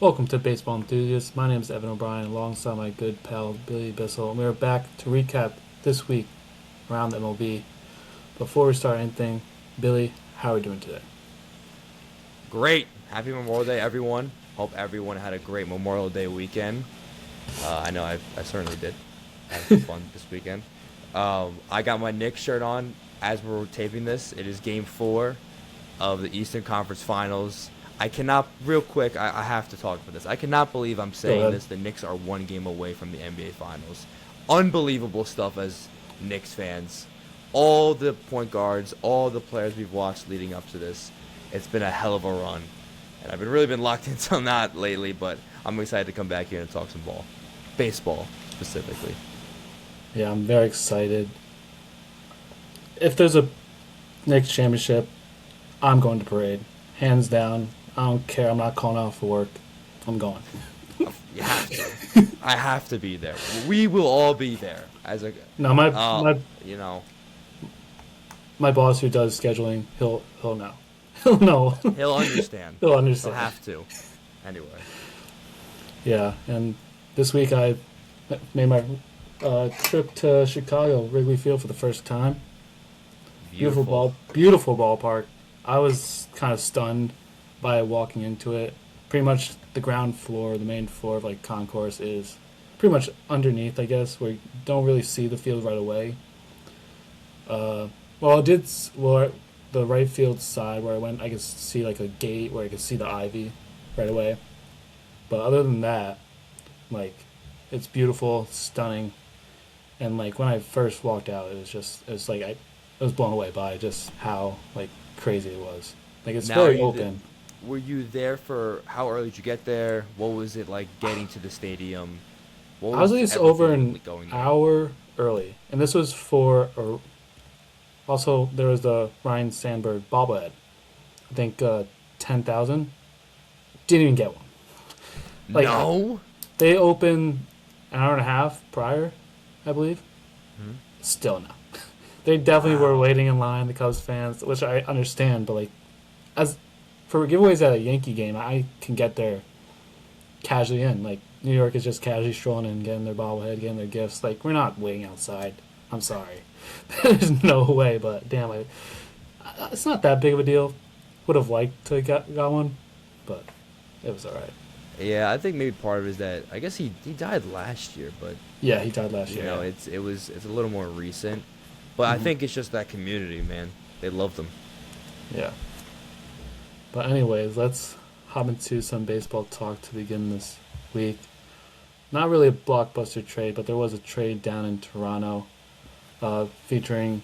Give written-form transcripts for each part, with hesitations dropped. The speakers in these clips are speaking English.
Welcome to Baseball Enthusiast. My name is Evan O'Brien, alongside my good pal Billy Bissell, and we are back to recap this week around the MLB. Before we start anything, Billy, how are we doing today? Great. Happy Memorial Day, everyone. Hope everyone had a great Memorial Day weekend. I know I certainly did. I had some fun this weekend. I got my Knicks shirt on as we're taping this. It is game four of the Eastern Conference Finals. I cannot, real quick, I have to talk about this. I cannot believe I'm Go saying ahead. this. The Knicks are one game away from the NBA Finals. Unbelievable stuff as Knicks fans. All the point guards, all the players we've watched leading up to this. It's been a hell of a run. And I've really been locked into that lately, but I'm excited to come back here and talk some ball. Baseball, specifically. Yeah, I'm very excited. If there's a Knicks championship, I'm going to parade. Hands down. I don't care. I'm not calling out for work. I'm going. You have to. I have to be there. We will all be there. As a, No, my uh, my you know, my boss who does scheduling, he'll know. He'll know. he'll understand. He'll He'll understand. have to. Anyway, Yeah, and this week I made my trip to Chicago, Wrigley Field for the first time. beautiful. Beautiful ballpark. I was kind of stunned by walking into it. Pretty much the ground floor, the main floor of like concourse is pretty much underneath, I guess, where you don't really see the field right away. Well, it did. Well, the right field side where I went, I could see like a gate where I could see the ivy right away. But other than that, like, it's beautiful, stunning, and like when I first walked out, it was like I was blown away by just how like crazy it was. Like it's Now, very open. were you there for how early did you get there? What was it like getting to the stadium? What I was at was least over everything an like going there? hour early, and this was for. Also, there was the Ryan Sandberg bobblehead. I think 10,000. Didn't even get one. Like No. they opened an hour and a half prior, I believe. Hmm? Still no. They definitely were Wow. waiting in line, the Cubs fans, which I understand. But like, as for giveaways at a Yankee game, I can get there casually in. Like New York is just casually strolling in, getting their bobblehead, getting their gifts. Like we're not waiting outside. I'm sorry, there's no way. But damn, it's not that big of a deal. Would have liked to got one, but it was all right. Yeah, I think maybe part of it is that I guess he died last year, but Yeah, he died last year. Yeah. it's a little more recent. But I Hmm. think it's just that community, man. They love them. Yeah. But anyways, let's hop into some baseball talk to begin this week. Not really a blockbuster trade, but there was a trade down in Toronto featuring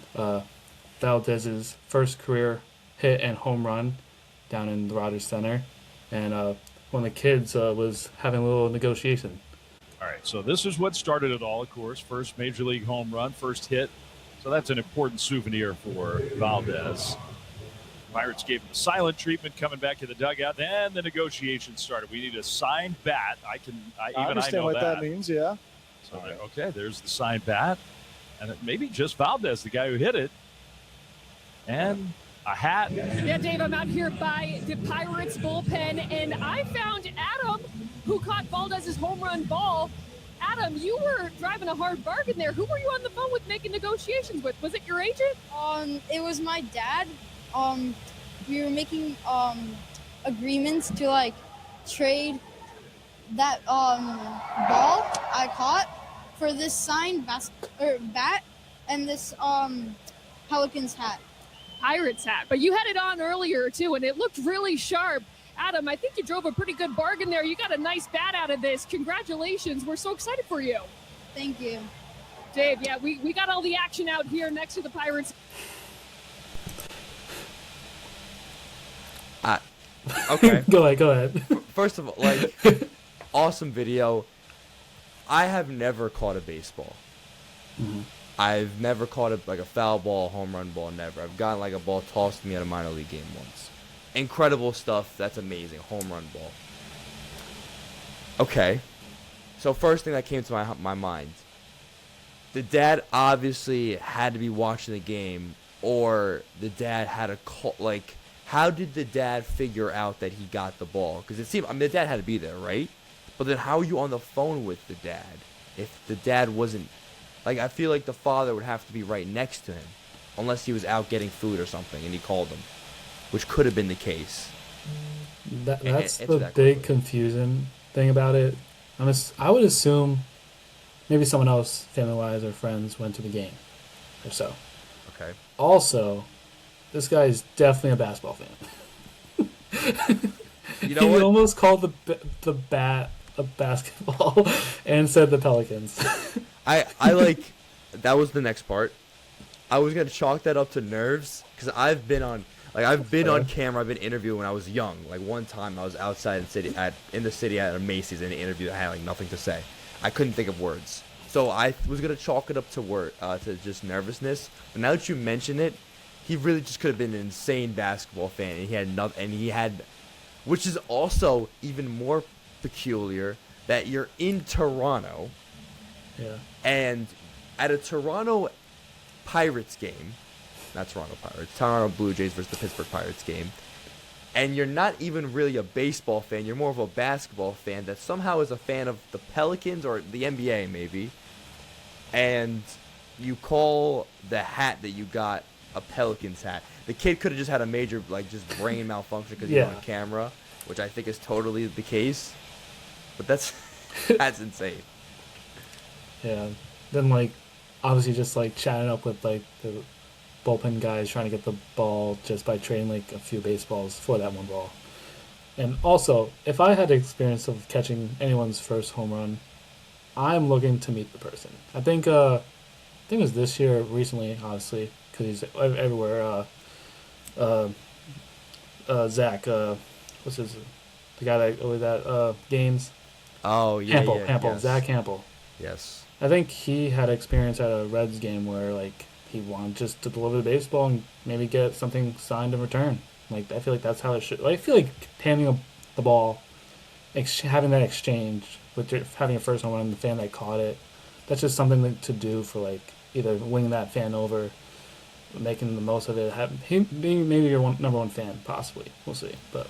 Valdez's first career hit and home run down in the Rogers Center, and one of the kids was having a little negotiation. All right, so this is what started it all, of course. First major league home run, first hit. So that's an important souvenir for Valdez. Pirates gave him the silent treatment coming back to the dugout. Then the negotiations started. We need a signed bat. I I understand know what that that. means, yeah. So okay, there's the signed bat, and maybe just Valdez, the guy who hit it, and a hat. Yeah, Dave, I'm out here by the Pirates bullpen, and I found Adam, who caught Valdez's home run ball. Adam, you were driving a hard bargain there. Who were you on the phone with making negotiations with? Was it your agent? It was my dad. We were making agreements to like trade that ball I caught for this signed bat and this Pelicans hat. Pirates hat. But you had it on earlier, too, and it looked really sharp. Adam, I think you drove a pretty good bargain there. You got a nice bat out of this. Congratulations. We're so excited for you. Thank you. Dave, yeah, we got all the action out here next to the Pirates. Okay. Go ahead. First of all, like, awesome video. I have never caught a baseball. Mhm. I've never caught a foul ball, home run ball, never. I've gotten like a ball tossed to me at a minor league game once. Incredible stuff. That's amazing. Home run ball. Okay. So first thing that came to my mind. The dad obviously had to be watching the game, or the dad had a call, like how did the dad figure out that he got the ball? Because it seemed, I mean, the dad had to be there, right? But then how are you on the phone with the dad if the dad wasn't, like, I feel like the father would have to be right next to him, unless he was out getting food or something and he called him, which could have been the case. That's Answer the that big quickly. confusing thing about it. I would assume maybe someone else, family-wise or friends, went to the game or so. Okay. Also, this guy is definitely a basketball fan. You know He what? almost called the bat a basketball and said the Pelicans. I like, that was the next part. I was going to chalk that up to nerves because I've been on camera, I've been interviewing when I was young. Like one time I was outside in the city at a Macy's in an interview. I had like nothing to say. I couldn't think of words. So I was going to chalk it up to just nervousness. But now that you mention it, he really just could have been an insane basketball fan. And he had, which is also even more peculiar, that you're in Toronto Yeah. and at a Toronto Pirates game, not Toronto Pirates, Toronto Blue Jays versus the Pittsburgh Pirates game, and you're not even really a baseball fan, you're more of a basketball fan that somehow is a fan of the Pelicans or the NBA maybe, and you call the hat that you got a Pelicans hat. The kid could have just had a major, like, just brain malfunction because he's on camera, which I think is totally the case, but that's insane. Yeah. Then, like, obviously just, like, chatting up with, like, the bullpen guys trying to get the ball just by trading, like, a few baseballs for that one ball. And also, if I had the experience of catching anyone's first home run, I'm looking to meet the person. I think it was this year, recently, obviously, because he's everywhere. Zach, what's his, the guy that always at games? Oh, yeah, Hampel, yes. Zach Hampel. Yes. I think he had experience at a Reds game where, like, he wanted just to deliver the baseball and maybe get something signed in return. Like, I feel like that's how it should. Like, I feel like handing the ball, having that exchange with having a first home run and the fan that caught it, that's just something to do for, like, either winning that fan over, making the most of it, being maybe your number one fan, possibly. We'll see. But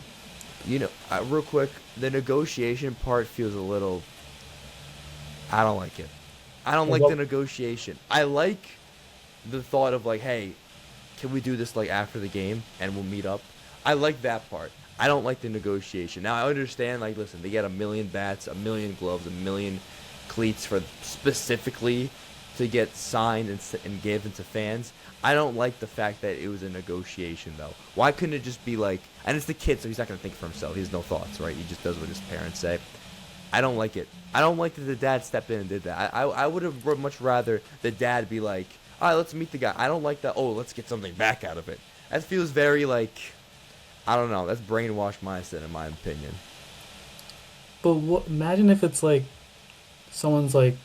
You know, real quick, the negotiation part feels a little, I don't like it. I don't like the negotiation. I like the thought of, like, hey, can we do this, like, after the game and we'll meet up? I like that part. I don't like the negotiation. Now, I understand, like, listen, they get 1 million bats, 1 million gloves, 1 million cleats for specifically to get signed and given to fans. I don't like the fact that it was a negotiation, though. Why couldn't it just be like, and it's the kid, so he's not going to think for himself. He has no thoughts, right? He just does what his parents say. I don't like it. I don't like that the dad stepped in and did that. I would have much rather the dad be like, all right, let's meet the guy. I don't like that, oh, let's get something back out of it. That feels very, like, I don't know. That's brainwashed mindset, in my opinion. But imagine if it's like someone's like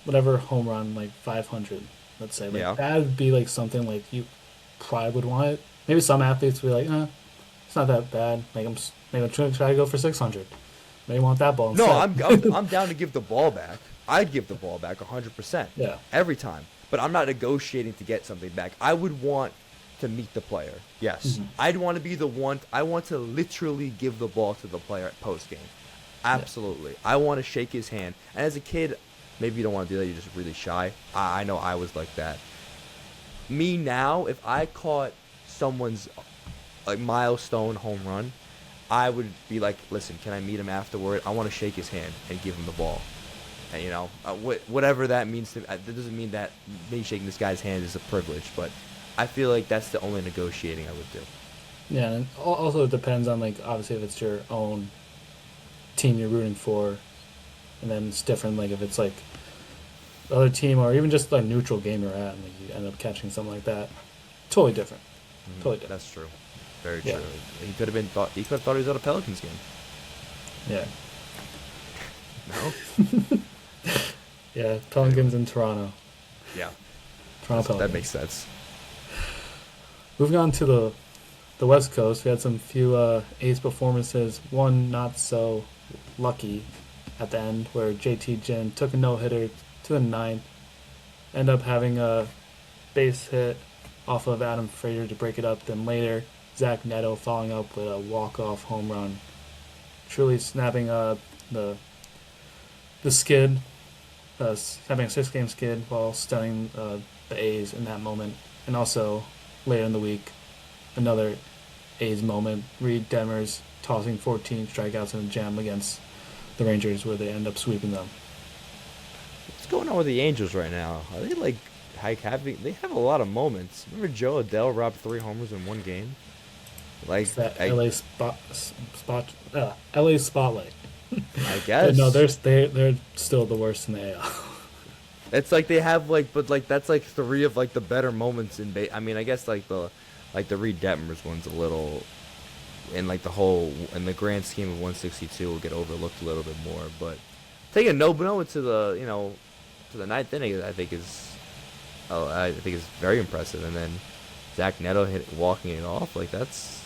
whatever home run, like 500, let's say. Like, Yeah. that would be like something like you probably would want it. Maybe some athletes would be like, it's not that bad. Like, maybe I'm trying to go for 600. Maybe want that ball instead. No, I'm down to give the ball back. I'd give the ball back 100%. Yeah. Every time. But I'm not negotiating to get something back. I would want to meet the player. Yes. Mhm. I'd want to be the one. I want to literally give the ball to the player at post game. Absolutely. I want to shake his hand. And as a kid, maybe you don't want to do that. You're just really shy. I know I was like that. Me now, if I caught someone's like milestone home run, I would be like, listen, can I meet him afterward? I want to shake his hand and give him the ball. And, you know, whatever that means to me, that doesn't mean that me shaking this guy's hand is a privilege, but I feel like that's the only negotiating I would do. Yeah, and also it depends on, like, obviously if it's your own team you're rooting for, and then it's different, like, if it's, like, the other team or even just, like, neutral game you're at, and, like, you end up catching something like that. Totally different. Totally different. That's true. Very Yeah. true. He could have thought he was at a Pelicans game. Yeah. No? Yeah, Pelicans in Toronto. Yeah. Toronto Pelicans. That makes sense. Moving on to the West Coast, we had some few ace performances. One not so lucky at the end, where JT Jin took a no-hitter to the ninth, ended up having a base hit off of Adam Frazier to break it up. Then later, Zach Neto following up with a walk-off home run, truly snapping the skid, having a 6-game skid while stunning the A's in that moment. And also later in the week, another A's moment, Reed Demers tossing 14 strikeouts in a jam against the Rangers where they end up sweeping them. What's going on with the Angels right now? Are they like having? They have a lot of moments. Remember Joe Adele robbed 3 homers in one game? Like It's that LA spotlight. I guess. But no, they're still the worst in the AL. It's like they have like, but like that's like 3 of like the better moments in I mean, I guess like the Reed Detmers one's a little, in like in the grand scheme of 162 will get overlooked a little bit more. But taking no to the to the 9th inning, I think is very impressive. And then Zach Neto walking it off, like that's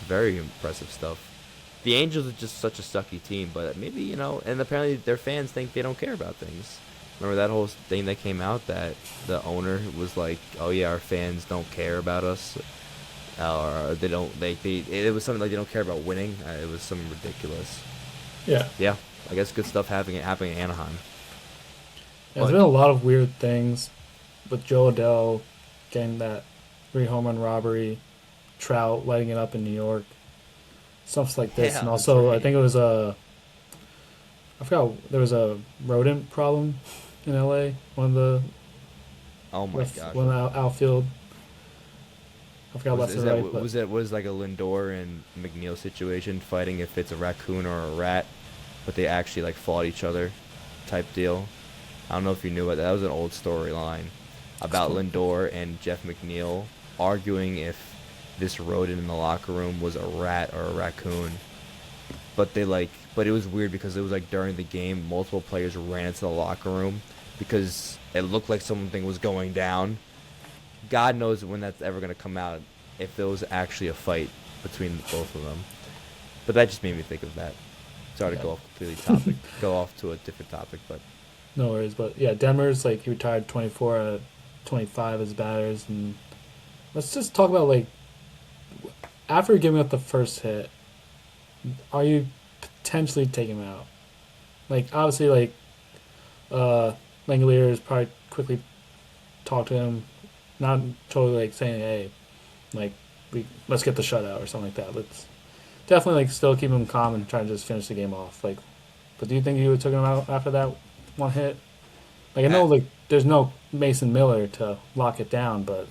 very impressive stuff. The Angels are just such a sucky team, but maybe, and apparently their fans think they don't care about things. Remember that whole thing that came out that the owner was like, "Oh yeah, our fans don't care about us," or they don't. It was something like they don't care about winning. It was something ridiculous. Yeah. Yeah, I guess good stuff happening in Anaheim. Yeah, there's been a lot of weird things with Joe Adele getting that 3 home run robbery, Trout lighting it up in New York, stuff like this. Yeah, And also, right. I think it was I forgot, there was a rodent problem in LA. One of Oh my gosh. the outfield. I forgot what's the right. But Was like a Lindor and McNeil situation, fighting if it's a raccoon or a rat, but they actually like fought each other, type deal. I don't know if you knew about that. That was an old storyline about Lindor and Jeff McNeil arguing if this rodent in the locker room was a rat or a raccoon. But it was weird because it was like during the game, multiple players ran into the locker room because it looked like something was going down. God knows when that's ever going to come out, if there was actually a fight between both of them. But that just made me think of that. Sorry to go off to a different topic, but no worries. But yeah, Demers, like, he retired 24 out of 25 as batters. And let's just talk about, like, after giving up the first hit, are you potentially taking him out? Like, obviously, like, Langolier is probably quickly talk to him, not totally like saying, "Hey, like, let's get the shutout" or something like that. Let's definitely like still keep him calm and try to just finish the game off. Like, but do you think you would have taken him out after that one hit? Like, I know like there's no Mason Miller to lock it down, but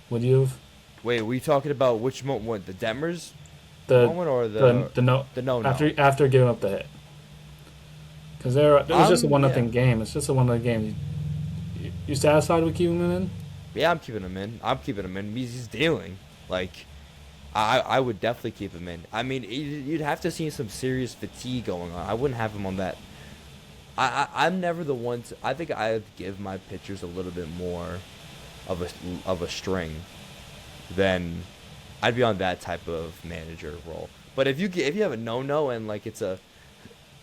would you have? wait, were you talking about which moment? What, the Demers The moment or the no after giving up the hit, because there was just a 1-0 game. It's just a 1-0 game. You satisfied with keeping him in? Yeah, I'm keeping him in. He's dealing. Like, I would definitely keep him in. I mean, you'd have to see some serious fatigue going on. I wouldn't have him on that. I'm never the one to. I think I'd give my pitchers a little bit more of a string than I'd be on that type of manager role. But if you have a no and like it's a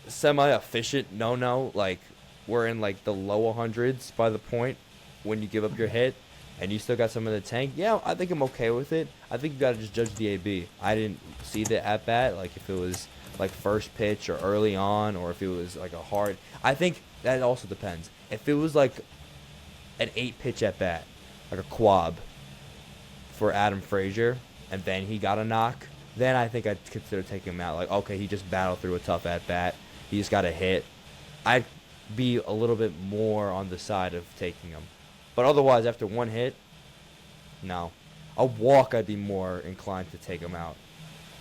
semi-efficient no, like we're in like the low 100s by the point when you give up your hit, and you still got some in the tank, yeah, I think I'm okay with it. I think you got to just judge the AB. I didn't see the at-bat, like if it was like first pitch or early on, or if it was like a hard. I think that also depends. If it was like an 8-pitch at-bat, like a quab for Adam Frazier, and then he got a knock, then I think I'd consider taking him out. Like, okay, he just battled through a tough at-bat. He just got a hit. I'd be a little bit more on the side of taking him. But otherwise, after one hit, no. A walk, I'd be more inclined to take him out.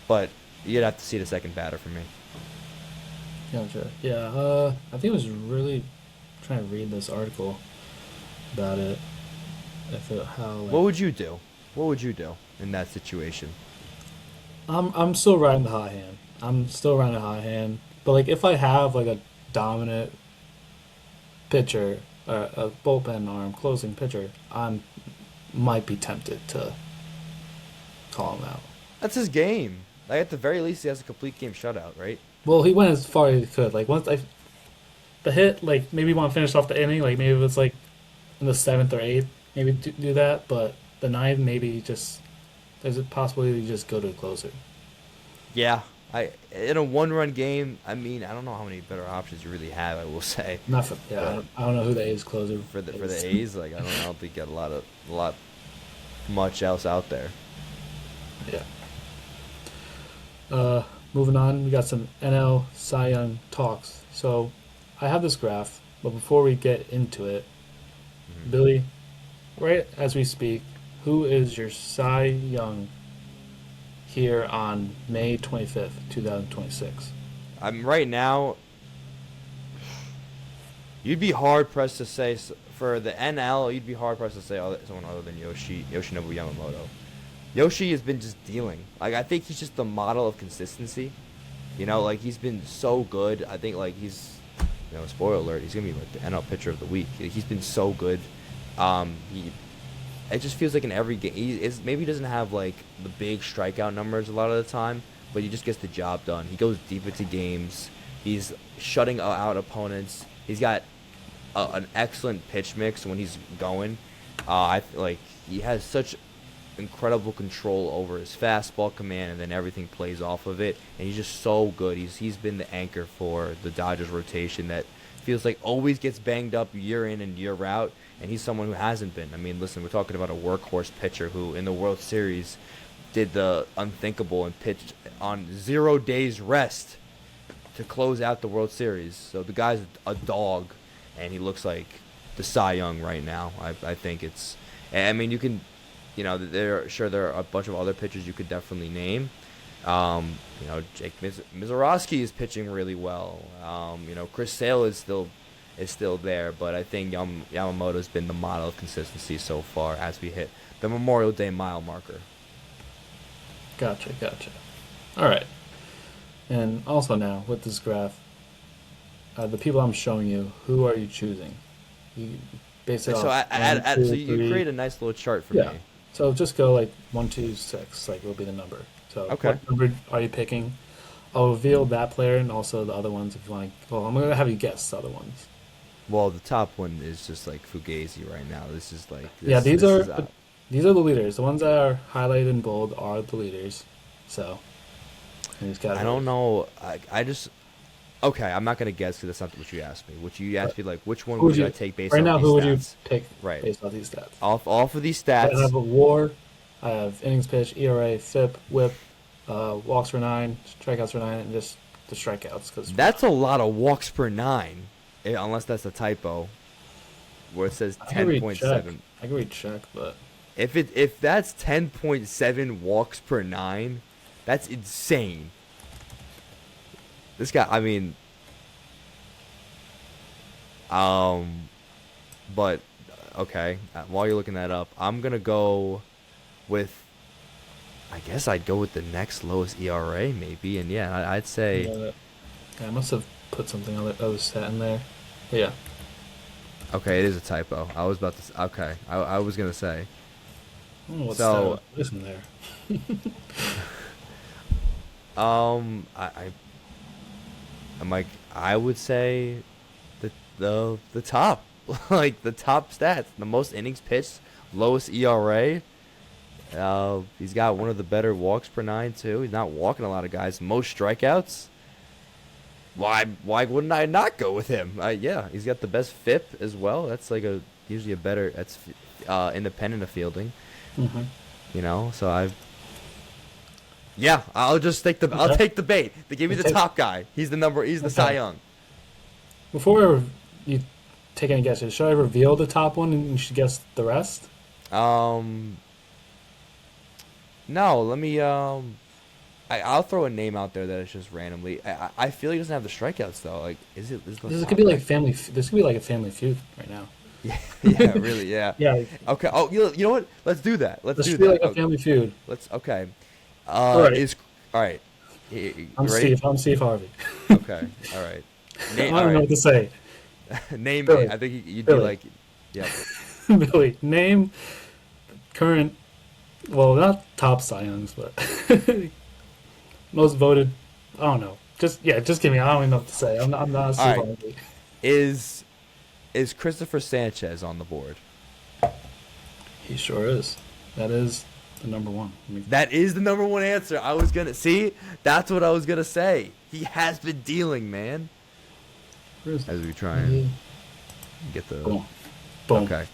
But you'd have to see the second batter for me. Gotcha. Yeah, I think I was really trying to read this article about it. How like, What would you do? What would you do in that situation? I'm still riding the hot hand. But like if I have like a dominant pitcher, a bullpen arm closing pitcher, I might be tempted to call him out. That's his game. Like at the very least, he has a complete game shutout, right? Well, he went as far as he could. Like once the hit, like maybe you want to finish off the inning. Like maybe if it's like in the 7th or 8th, maybe do that. But the 9th, maybe just is it possible you just go to a closer? Yeah, in a one-run game, I mean, I don't know how many better options you really have. I will say Not for, yeah, I don't know who the A's closer for the is. A's, like I don't think you got a lot much else out there. Yeah. Moving on, we got some NL Cy Young talks. So, I have this graph, but before we get into it, Billy, right as we speak, who is your Cy Young here on May 25th, 2026? I'm right now. You'd be hard pressed to say for the NL. You'd be hard pressed to say someone other than Yoshinobu Yamamoto. Yoshi has been just dealing. Like, I think he's just the model of consistency. You know, like, he's been so good. I think, like, he's, you know, spoiler alert, he's going to be, like, the NL pitcher of the week. He's been so good. It just feels like in every game, maybe he doesn't have, like, the big strikeout numbers a lot of the time, but he just gets the job done. He goes deep into games. He's shutting out opponents. He's got an excellent pitch mix when he's going. He has such incredible control over his fastball command, and then everything plays off of it, and he's just so good. He's been the anchor for the Dodgers rotation that feels like always gets banged up year in and year out, and he's someone who hasn't been. I mean, listen, we're talking about a workhorse pitcher who in the World Series did the unthinkable and pitched on 0 days rest to close out the World Series. So the guy's a dog, and he looks like the Cy Young right now. I think it's, I mean, you can, you know, there are a bunch of other pitchers you could definitely name. You know, Jake Mizorowski is pitching really well. You know, Chris Sale is still there, but I think Yamamoto's been the model of consistency so far as we hit the Memorial Day mile marker. Gotcha. All right. And also now, with this graph, the people I'm showing you, who are you choosing? You base it So off you create a nice little chart for me. So just go like 1, 2, 6, like will be the number. So Okay. what number are you picking? I'll reveal that player and also the other ones if you want. Well, I'm gonna have you guess the other ones. Well, the top one is just like Fugazi right now. This is like These are the leaders. The ones that are highlighted in bold are the leaders. So you just gotta I don't know. I just okay. I'm not gonna guess because that's not what you asked me. What you asked me, like, which one would I take based right off now? these Who would stats? you pick Right. based off these stats? Off of these I stats. have a WAR. I have innings pitched, ERA, FIP, WHIP, walks for 9, strikeouts for 9, and just the strikeouts. Cause That's a lot of walks per 9, unless that's a typo, where it says 10.7. I can recheck, but If that's 10.7 walks per 9, that's insane. This guy, I mean, but okay. While you're looking that up, I'm gonna go with. I guess I'd go with the next lowest ERA, maybe, and yeah, I'd say. I must have put something other stat in there. But yeah. Okay, it is a typo. I was about to. Okay, I was gonna say. I don't know what So- stat is in there. I'm like, I would say the top, like the top stats, the most innings pitched, lowest ERA. He's got one of the better walks per 9 too. He's not walking a lot of guys. Most strikeouts. Why wouldn't I not go with him? Yeah, he's got the best FIP as well. That's like usually a better. That's independent of fielding. Mm-hmm. You know, so I'll just take I'll take the bait. They give me the top guy. He's the Cy Young. Before you take any guesses, should I reveal the top one and you should guess the rest? No, let me I'll throw a name out there that is just randomly. I feel he doesn't have the strikeouts though. Like, is This could be like family. This could be like a Family Feud right now. Yeah, really, yeah. Yeah. Okay. Oh, you know what? Let's do that. Let's do be that. like a Family Feud. Okay. All right. All right. I'm ready? Steve. I'm Steve Harvey. Okay. All right. I don't know what to say. Name Billy. me. I think you'd Billy. be like, yeah. Billy, name current. Well, not top Cy Youngs, but most voted. I don't know. Just give me. I don't even know what to say. I'm not Steve All right. Harvey. Is Christopher Sanchez on the board? He sure is. That is the number one. I mean, That is the number one answer. I was gonna see. That's what I was gonna say. He has been dealing, man. where's As we try and get the. boom, boom. Okay.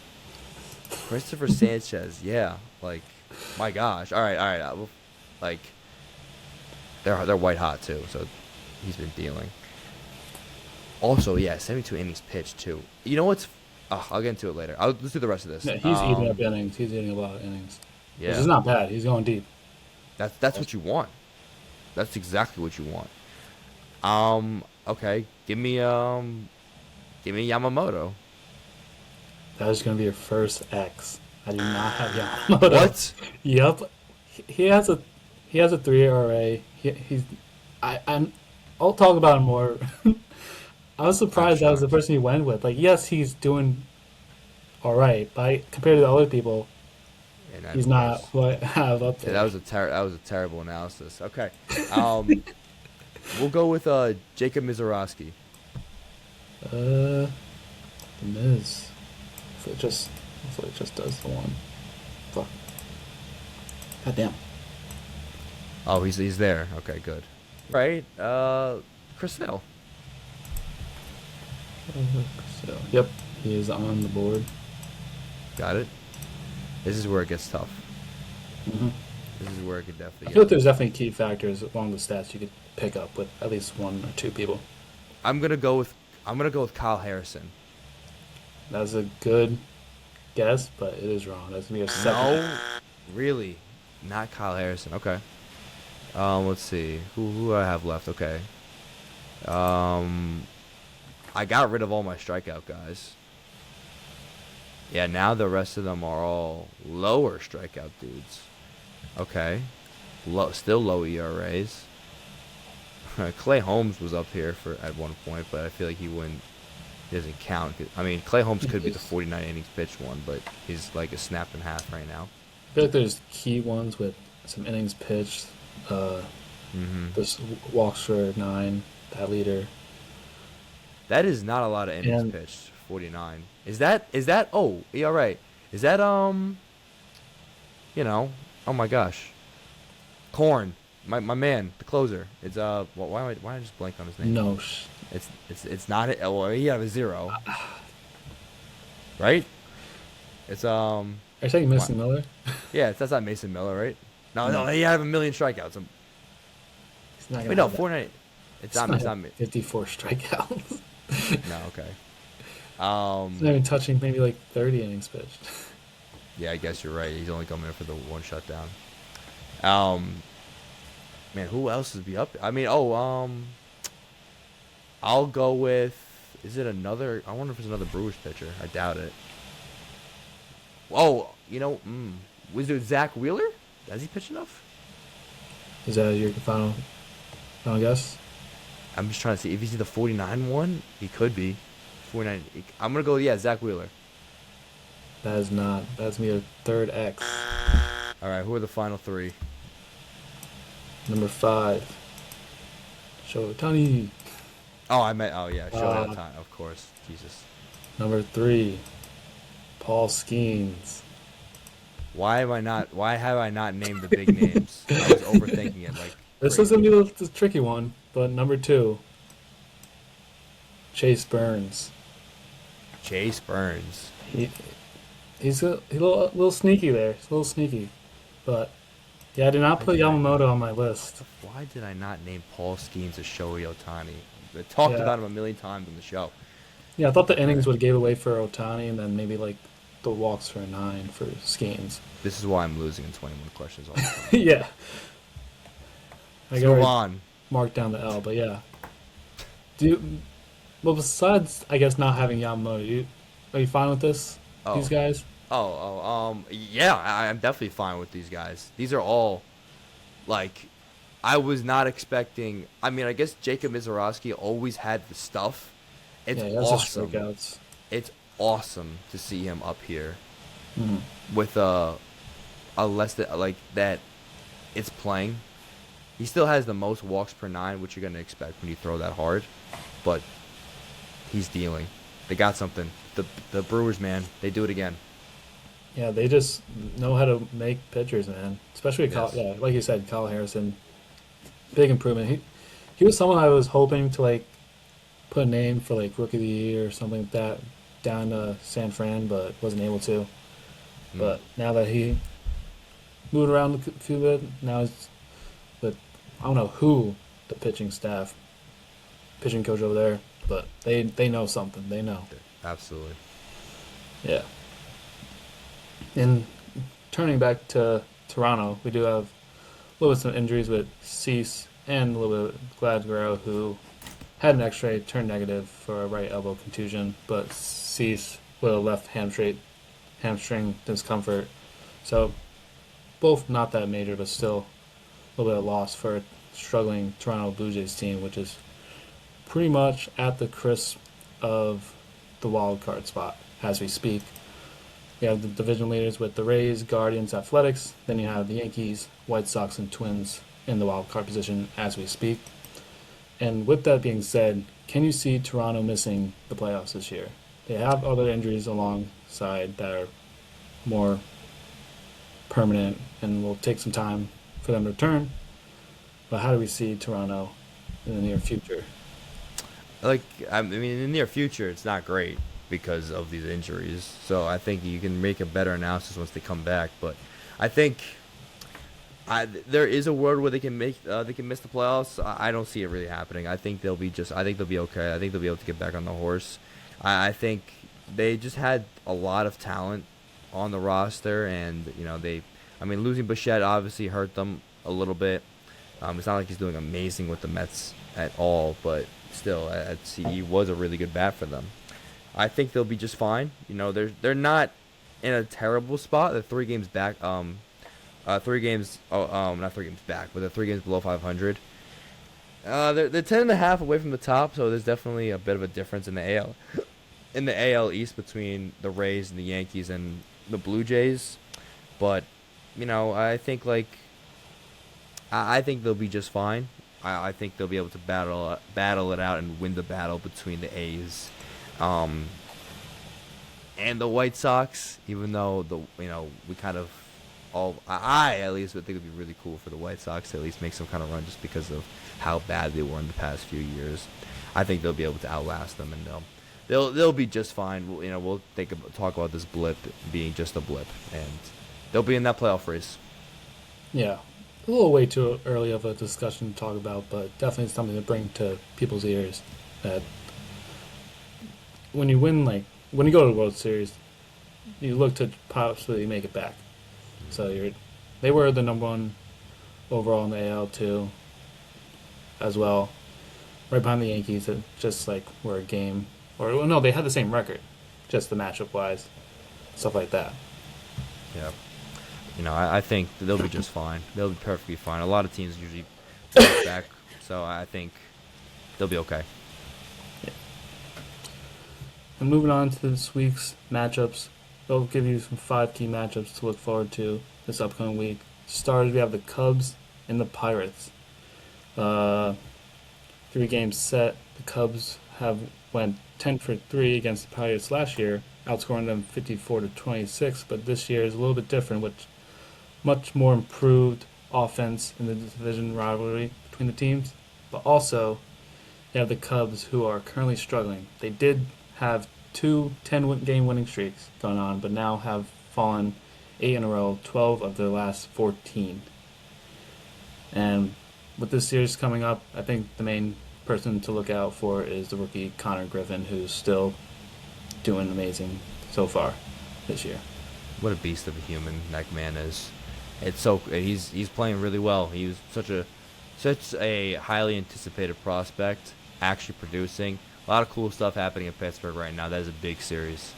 Christopher Sanchez. Yeah. Like, my gosh. All right. Like, they're white hot too. So, he's been dealing. Also, yeah, 72 innings pitched too. You know what's? I'll get into it later. Let's do the rest of this. Yeah, he's eating up innings. He's eating a lot of innings. Yeah. Which is not bad. He's going deep. That's what you want. That's exactly what you want. Okay. Give me Yamamoto. That is going to be your first X. I do not have Yamamoto. What? Yep. He has a 3 ERA. I'll talk about him more. I was surprised that was the person he went with. Like, yes, he's doing all right, but compared to the other people, he's not who I have up there. Yeah, that was a terrible analysis. Okay. We'll go with Jacob Mizorowski. The Miz. Hopefully it just does the one. Fuck. God damn. Oh, he's there. Okay, good. Right. Chris Sale. So, yep, he is on the board. Got it. This is where it gets tough. Mm-hmm. This is where it could definitely I get feel like there's definitely key factors along the stats you could pick up with at least one or two people. I'm gonna go with Kyle Harrison. That's a good guess, but it is wrong. That's gonna be a second. No, really, not Kyle Harrison. Okay. Let's see. Who do I have left? Okay. I got rid of all my strikeout guys. Yeah, now the rest of them are all lower strikeout dudes. Okay. Still low ERAs. Clay Holmes was up here at one point, but I feel like he doesn't count. I mean, Clay Holmes could be the 49 innings pitched one, but he's like a snap in half right now. I feel like there's key ones with some innings pitched. There's walks for 9, that leader. That is not a lot of innings pitched. 49. Is that? Oh, ERA. Is that Oh my gosh. Korn, my man, the closer. It's why did I just blank on his name? No. It's not it. Well, he had a 0. Right? It's Are you saying Mason Miller? Yeah, that's not Mason Miller, right? No, he had a million strikeouts. He's not gonna Wait, no, have 49. It's not 54 strikeouts. No, okay. He's not even touching maybe like 30 innings pitched. Yeah, I guess you're right. He's only coming in for the one shutdown. Man, who else would be up? I mean, I'll go with. Is it another? I wonder if it's another Brewers pitcher. I doubt it. Oh, was it Zach Wheeler? Has he pitched enough? Is that your final guess? I'm just trying to see if he's the 49 one. He could be 49. I'm gonna go. Yeah, Zach Wheeler. That is not. That's me a third X. All right, who are the final 3? Number 5. Shohei. Oh, Shohei Ohtani, of course. Jesus. Number 3. Paul Skeens. Why have I not named the big names? I was overthinking it. Like This crazy. is gonna be the tricky one, but number 2. Chase Burns. Chase Burns. He's a little sneaky there. He's a little sneaky, but yeah, I did not put Yamamoto on my list. Why did I not name Paul Skeens as Shohei Ohtani? I talked about him a million times on the show. Yeah, I thought the innings would give away for Ohtani, and then maybe like the walks for 9 for Skeens. This is why I'm losing in 21 questions all the time. Yeah. Let's move on. Mark down the L, but yeah. Well, besides, I guess, not having Yamamoto, are you fine with this? These guys? Yeah, I'm definitely fine with these guys. These are all, like, I was not expecting. I mean, I guess Jacob Mizorowski always had the stuff. It's awesome. It's awesome to see him up here with a less that it's playing. He still has the most walks per 9, which you're gonna expect when you throw that hard, but he's dealing. They got something. The Brewers, man, they do it again. Yeah, they just know how to make pitchers, man. Especially Kyle, Yes. yeah, like you said, Kyle Harrison, big improvement. He was someone I was hoping to like put a name for like rookie of the year or something like that down to San Fran, but wasn't able to. Mm. But now that he moved around a few bit, now it's with I don't know who the pitching staff, pitching coach over there, but they know something. They know. Absolutely. Yeah. And turning back to Toronto, we do have a little bit of injuries with Cease and a little bit of Gladbrow, who had an X-ray turned negative for a right elbow contusion, but Cease with a left hamstring discomfort. So both not that major, but still a little bit of loss for a struggling Toronto Blue Jays team, which is pretty much at the crisp of the wild card spot as we speak. You have the division leaders with the Rays, Guardians, Athletics. Then you have the Yankees, White Sox, and Twins in the wild card position as we speak. And with that being said, can you see Toronto missing the playoffs this year? They have other injuries alongside that are more permanent and will take some time for them to return. But how do we see Toronto in the near future? Like, I mean, in the near future, it's not great because of these injuries. So I think you can make a better analysis once they come back. But I think there is a world where they can miss the playoffs. I don't see it really happening. I think they'll be just. I think they'll be okay. I think they'll be able to get back on the horse. I think they just had a lot of talent on the roster, and I mean, losing Bichette obviously hurt them a little bit. It's not like he's doing amazing with the Mets at all, but still, he was a really good bat for them. I think they'll be just fine. They're not in a terrible spot. They're 3 games back. 3 games. Not 3 games back, but they're 3 games below 500. They're 10.5 away from the top, so there's definitely a bit of a difference in the AL East between the Rays and the Yankees and the Blue Jays. But I think I think they'll be just fine. I think they'll be able to battle it out and win the battle between the A's and the White Sox. Even though we kind of I at least would think it'd be really cool for the White Sox to at least make some kind of run just because of how bad they were in the past few years. I think they'll be able to outlast them, and they'll be just fine. We'll talk about this blip being just a blip, and they'll be in that playoff race. Yeah. A little way too early of a discussion to talk about, but definitely something to bring to people's ears. That when you when you go to the World Series, you look to possibly make it back. So they were the #1 overall in the AL too, as well, right behind the Yankees. That just like were a game, or well, no, they had the same record, just the matchup wise, stuff like that. Yeah. I think they'll be just fine. They'll be perfectly fine. A lot of teams usually bounce back, so I think they'll be okay. Yeah. And moving on to this week's matchups, they'll give you some 5 key matchups to look forward to this upcoming week. Starters, we have the Cubs and the Pirates. 3 games set. The Cubs went 10 for 3 against the Pirates last year, outscoring them 54-26. But this year is a little bit different, with much more improved offense in the division rivalry between the teams. But also, you have the Cubs, who are currently struggling. They did have 2 10-game winning streaks going on, but now have fallen 8 in a row, 12 of their last 14. And with this series coming up, I think the main person to look out for is the rookie Connor Griffin, who's still doing amazing so far this year. What a beast of a human that man is. He's playing really well. He was such a highly anticipated prospect, actually producing. A lot of cool stuff happening in Pittsburgh right now. That is a big series.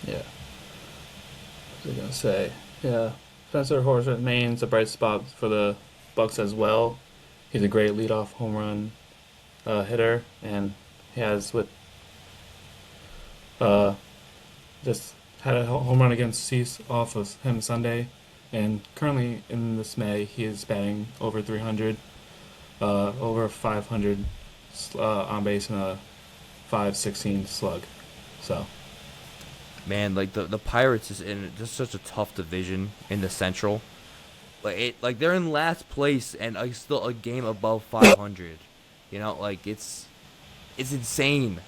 Yeah. What was I gonna say? Yeah. Spencer Horwitz remains a bright spot for the Bucks as well. He's a great leadoff home run hitter, and he has just had a home run against Cease off of him Sunday, and currently in this May he is batting over 300, over 500 on base, and a 5.16 slug. So man, like the Pirates is in just such a tough division in the Central. Like they're in last place and still a game above 500. You know, like it's insane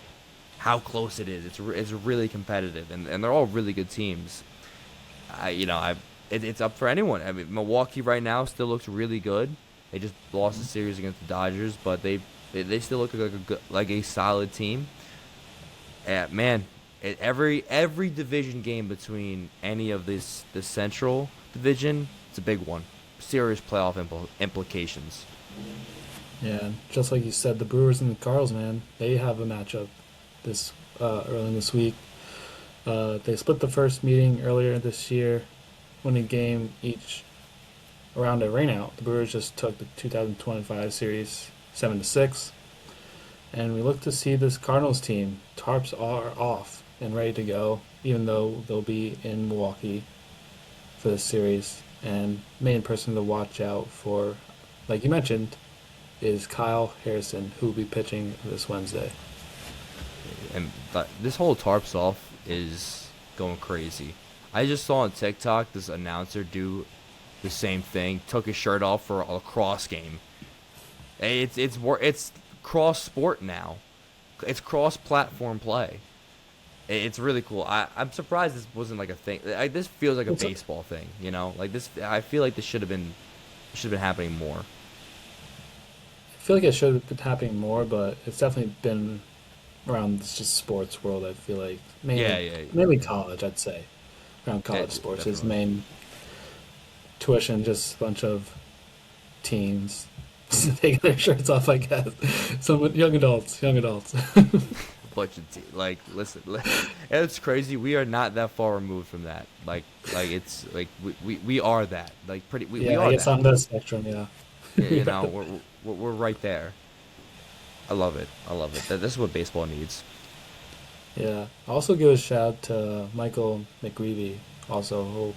how close it is. It's really competitive, and they're all really good teams. It's up for anyone. I mean, Milwaukee right now still looks really good. They just lost the series against the Dodgers, but they still look like a solid team. Man, every division game between any of the Central division, it's a big one. Serious playoff implications. Yeah, just like you said, the Brewers and the Cardinals, man, they have a matchup this early this week. They split the first meeting earlier this year, winning a game each around a rainout. The Brewers just took the 2025 series 7-6, and we look to see this Cardinals team. Tarps are off and ready to go, even though they'll be in Milwaukee for this series. And main person to watch out for, like you mentioned, is Kyle Harrison, who will be pitching this Wednesday. And this whole Tarps off is going crazy. I just saw on TikTok this announcer do the same thing. Took his shirt off for a lacrosse game. It's cross sport now. It's cross platform play. It's really cool. I'm surprised this wasn't like a thing. This feels like a baseball thing, you know. Like this, I feel like this should have been happening more. I feel like it should have been happening more, but it's definitely been around this just sports world. I feel like mainly college. I'd say around college sports definitely. is main tuition. Just a bunch of teens taking their shirts off. I guess some young adults. Bunch of like, listen, it's crazy. We are not that far removed from that. Like it's like we are that. Like pretty. We are I guess that. on that spectrum, yeah. You know, we're right there. I love it. This is what baseball needs. Yeah. I'll also give a shout to Michael McGreevy. Also,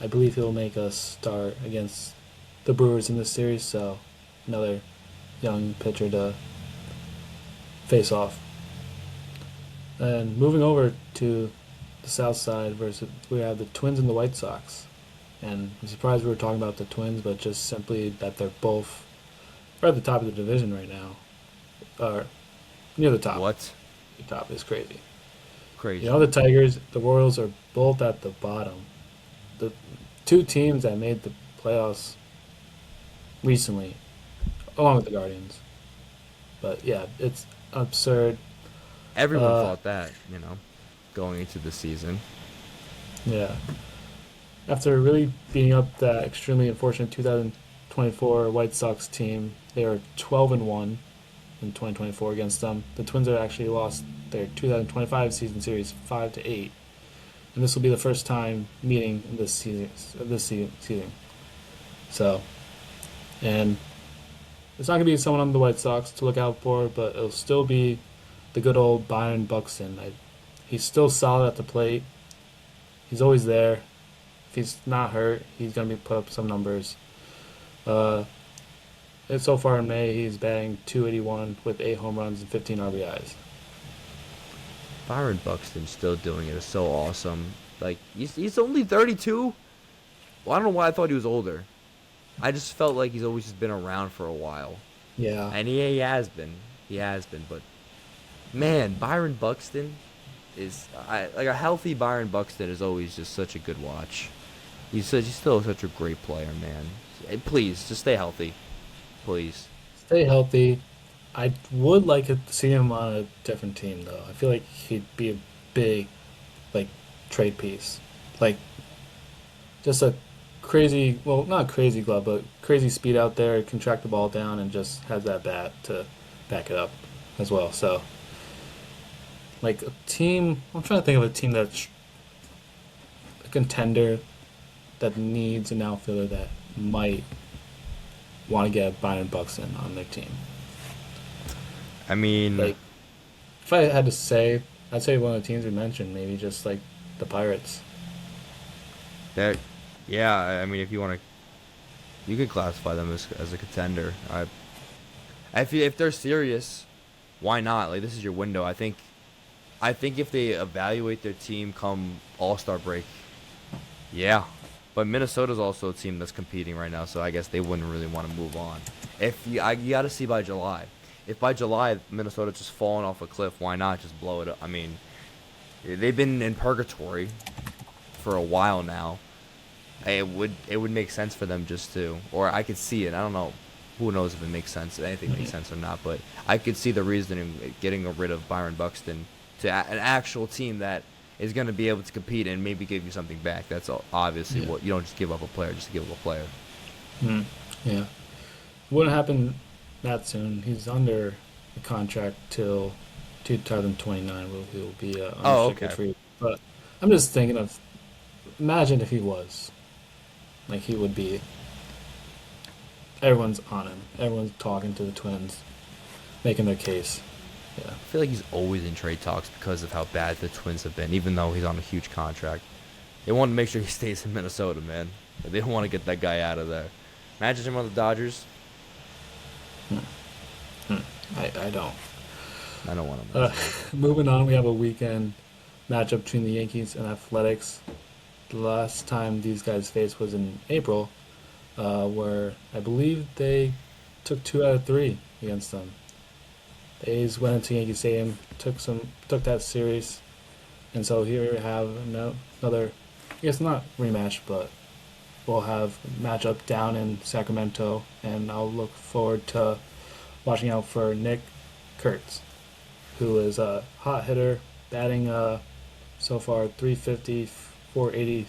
I believe he'll make a start against the Brewers in this series. So another young pitcher to face off. And moving over to the South Side we have the Twins and the White Sox. And I'm surprised we were talking about the Twins, but just simply that they're both right at the top of the division right now. Or near the top. What? The top is crazy. Crazy. You know, the Tigers, the Royals are both at the bottom. The two teams that made the playoffs recently, along with the Guardians. But yeah, it's absurd. Everyone thought that, you know, going into the season. Yeah. After really beating up that extremely unfortunate 2024 White Sox team, they are 12-1 in 2024 against them. The Twins have actually lost their 2025 season series 5-8, and this will be the first time meeting this season. So, and it's not going to be someone on the White Sox to look out for, but it'll still be the good old Byron Buxton. He's still solid at the plate. He's always there. If he's not hurt, he's going to be put up some numbers. And so far in May, he's batting .281 with 8 home runs and 15 RBIs. Byron Buxton's still doing it. It's so awesome. Like he's only 32. Well, I don't know why I thought he was older. I just felt like he's always just been around for a while. Yeah. And he has been. But man, Byron Buxton is like a healthy Byron Buxton is always just such a good watch. He's still such a great player, man. Please, just stay healthy. Please. Stay healthy. I would like to see him on a different team, though. I feel like he'd be a big, trade piece. Just a crazy, well, not crazy glove, but crazy speed out there, can track the ball down, and just has that bat to back it up as well. So, a team, I'm trying to think of a team that's a contender that needs an outfielder that might want to get Byron Buxton on their team. I mean, if I had to say, I'd say one of the teams we mentioned, maybe just the Pirates. Yeah. I mean, if you want to, you could classify them as a contender. If they're serious, why not? This is your window. I think I think if they evaluate their team come All-Star break, yeah. But Minnesota's also a team that's competing right now, so I guess they wouldn't really want to move on. You got to see by July. If by July Minnesota's just falling off a cliff, why not just blow it up? I mean, they've been in purgatory for a while now. It would make sense for them just to, or I could see it. I don't know. Who knows if it makes sense, if anything makes sense or not, but I could see the reasoning getting rid of Byron Buxton to an actual team that is going to be able to compete and maybe give you something back. That's obviously what you don't just give up a player just to give up a player. Yeah. Wouldn't happen that soon. He's under a contract till 2029 where he'll be unrestricted free. But I'm just thinking of, imagine if he was. Like, he would be. Everyone's on him. Everyone's talking to the Twins, making their case. Yeah. I feel like he's always in trade talks because of how bad the Twins have been, even though he's on a huge contract. They want to make sure he stays in Minnesota, man. They don't want to get that guy out of there. Imagine him on the Dodgers. I don't. I don't want him. Moving on, we have a weekend matchup between the Yankees and Athletics. The last time these guys faced was in April, where I believe they took 2 out of 3 against them. The A's went into Yankee Stadium, took that series, and so here we have another, I guess not rematch, but we'll have a matchup down in Sacramento, and I'll look forward to watching out for Nick Kurtz, who is a hot hitter, batting so far 350, 480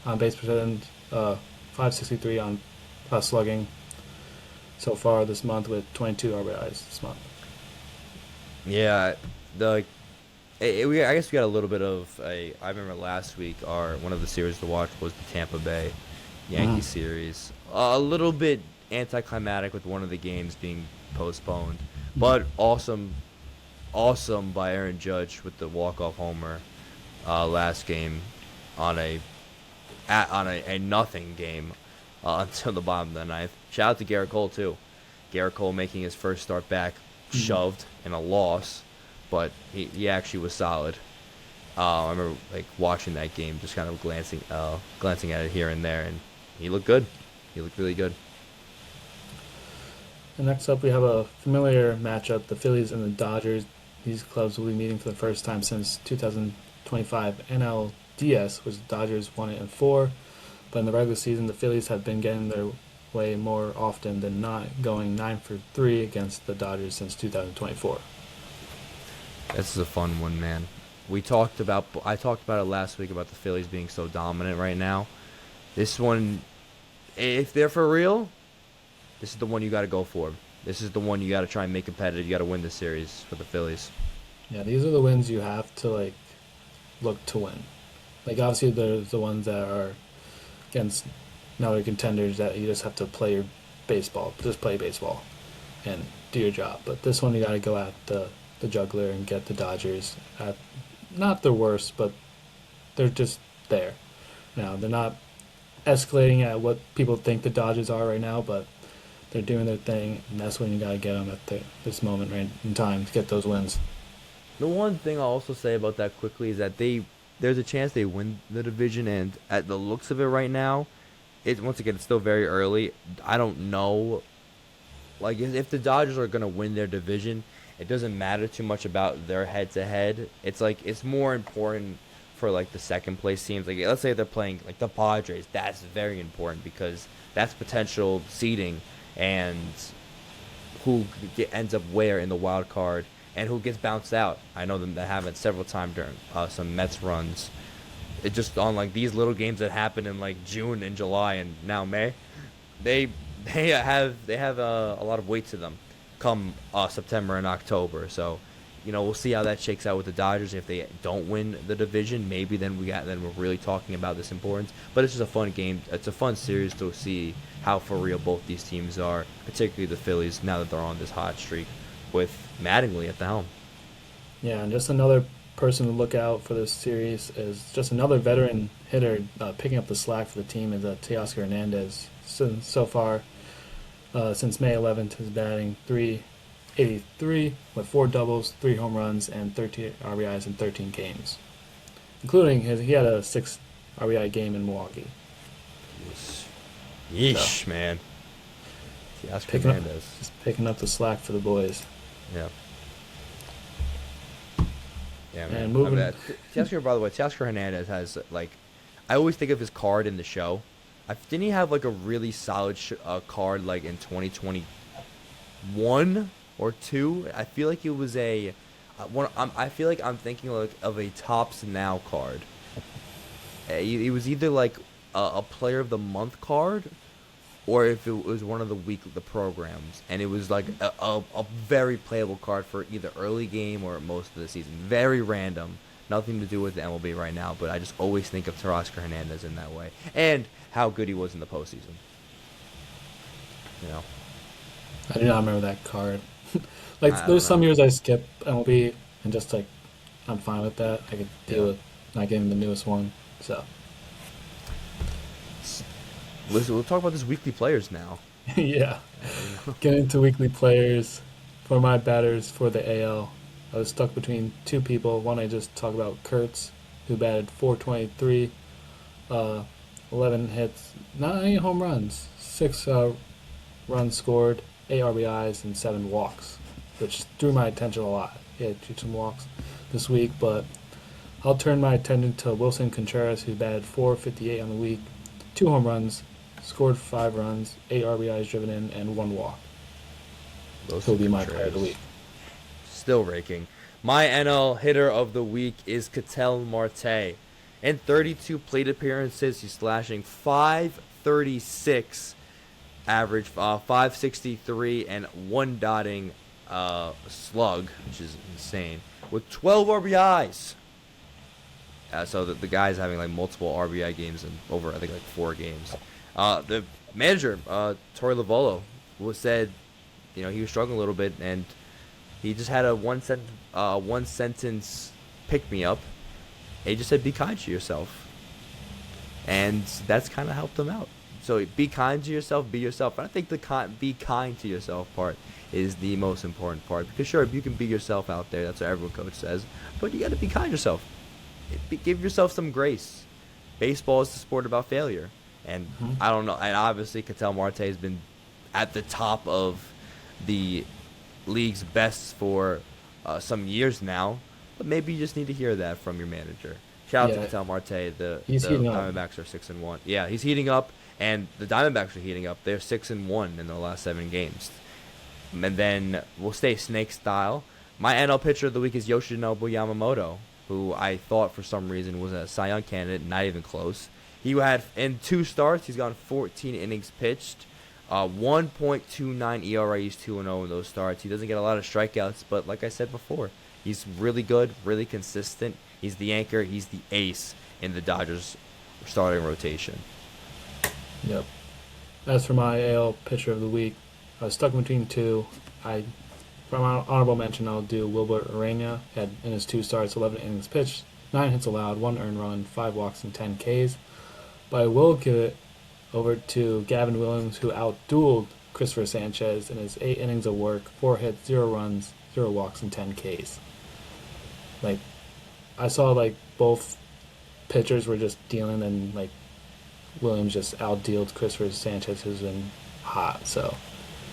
on base percentage, 563 on slugging so far this month with 22 RBIs this month. Yeah, I guess we got a little bit of a. I remember last week one of the series to watch was the Tampa Bay Yankees series. A little bit anticlimactic with one of the games being postponed, but awesome by Aaron Judge with the walk-off homer last game on a nothing game until the bottom of the ninth. Shout out to Garrett Cole too. Garrett Cole making his first start back, shoved in a loss, but he actually was solid. I remember like watching that game, just kind of glancing at it here and there, and he looked good. He looked really good. And next up, we have a familiar matchup: the Phillies and the Dodgers. These clubs will be meeting for the first time since 2025 NLDS, which the Dodgers won it in 4. But in the regular season, the Phillies have been getting their way more often than not, going 9 for 3 against the Dodgers since 2024. This is a fun one, man. I talked about it last week about the Phillies being so dominant right now. This one, if they're for real, this is the one you got to go for. This is the one you got to try and make competitive. You got to win the series for the Phillies. Yeah, these are the wins you have to look to win. Obviously, there's the ones that are against other contenders that you just have to play your baseball. Just play baseball and do your job. But this one, you got to go at the juggler and get the Dodgers at not their worst, but they're just there. Now, they're not escalating at what people think the Dodgers are right now, but they're doing their thing, and that's when you got to get them at this moment right in time to get those wins. The one thing I'll also say about that quickly is that there's a chance they win the division, and at the looks of it right now, once again, it's still very early. I don't know. If the Dodgers are going to win their division, it doesn't matter too much about their head-to-head. It's more important for, the second-place teams. Let's say they're playing, the Padres. That's very important because that's potential seeding and who ends up where in the wild card and who gets bounced out. I know them that happened several times during some Mets runs. It just on these little games that happen in June and July and now May, they have a lot of weight to them come September and October. So, we'll see how that shakes out with the Dodgers. If they don't win the division, maybe then we're really talking about this importance. But it's just a fun game. It's a fun series to see how for real both these teams are, particularly the Phillies now that they're on this hot streak with Mattingly at the helm. Yeah, and just another person to look out for this series is just another veteran hitter picking up the slack for the team is Teoscar Hernandez. So far, since May 11th, is batting 83 with 4 doubles, 3 home runs, and 13 RBIs in 13 games, including he had a 6 RBI game in Milwaukee. Yeesh, man. Teoscar Hernandez. Just picking up the slack for the boys. Yeah. Yeah, man. And moving. Teoscar, by the way, Teoscar Hernandez has, like, I always think of his card in the show. Didn't he have, like, a really solid card, like, in 2021 or 2? I feel like it was I feel like I'm thinking, like, of a Topps Now card. It was either, like, a Player of the Month card, or if it was one of the programs, and it was like a very playable card for either early game or most of the season. Very random, nothing to do with the MLB right now, but I just always think of Teoscar Hernandez in that way, and how good he was in the postseason. You know, I do not remember that card. Like, I there's don't some know. years I skip MLB and just, like, I'm fine with that. I could deal with not getting the newest one. So We'll talk about this weekly players now. yeah, get into weekly players for my batters for the AL. I was stuck between 2 people. One I just talked about, Kurtz, who batted .423, 11 hits, not any home runs, 6 runs scored, 8 RBIs, and 7 walks, which drew my attention a lot. He had some walks this week, but I'll turn my attention to Wilson Contreras, who batted .458 on the week, 2 home runs, scored 5 runs, 8 RBIs driven in, and 1 walk. He'll be my player of the week. Still raking. My NL hitter of the week is Ketel Marte. In 32 plate appearances, he's slashing .536 average, .563, and 1 dotting slug, which is insane, with 12 RBIs. So the guy's having, like, multiple RBI games in over, I think, like 4 games. The manager, Torey Lovullo, said, he was struggling a little bit, and he just had a one sentence pick me up. He just said, "Be kind to yourself," and that's kind of helped him out. So be kind to yourself, be yourself. And I think the be kind to yourself part is the most important part, because sure, you can be yourself out there. That's what every coach says, but you got to be kind to yourself. Give yourself some grace. Baseball is the sport about failure. And I don't know. And obviously, Ketel Marte has been at the top of the league's best for some years now. But maybe you just need to hear that from your manager. Shout out to Ketel Marte. The Diamondbacks are 6-1. Yeah, he's heating up, and the Diamondbacks are heating up. They're 6-1 in the last 7 games. And then we'll stay snake style. My NL pitcher of the week is Yoshinobu Yamamoto, who I thought for some reason was a Cy Young candidate, not even close. He had, in 2 starts, he's gone 14 innings pitched, 1.29 ERA. He's 2-0 in those starts. He doesn't get a lot of strikeouts, but like I said before, he's really good, really consistent. He's the anchor. He's the ace in the Dodgers starting rotation. Yep. As for my AL pitcher of the week, I was stuck between 2. For my honorable mention, I'll do Wilbert Urena. Had in his 2 starts, 11 innings pitched, 9 hits allowed, 1 earned run, 5 walks, and 10 Ks. But I will give it over to Gavin Williams, who outdueled Christopher Sanchez in his 8 innings of work, 4 hits, 0 runs, 0 walks, and 10 Ks. Like, I saw, like, both pitchers were just dealing, and, like, Williams just outdealed Christopher Sanchez, who's been hot. So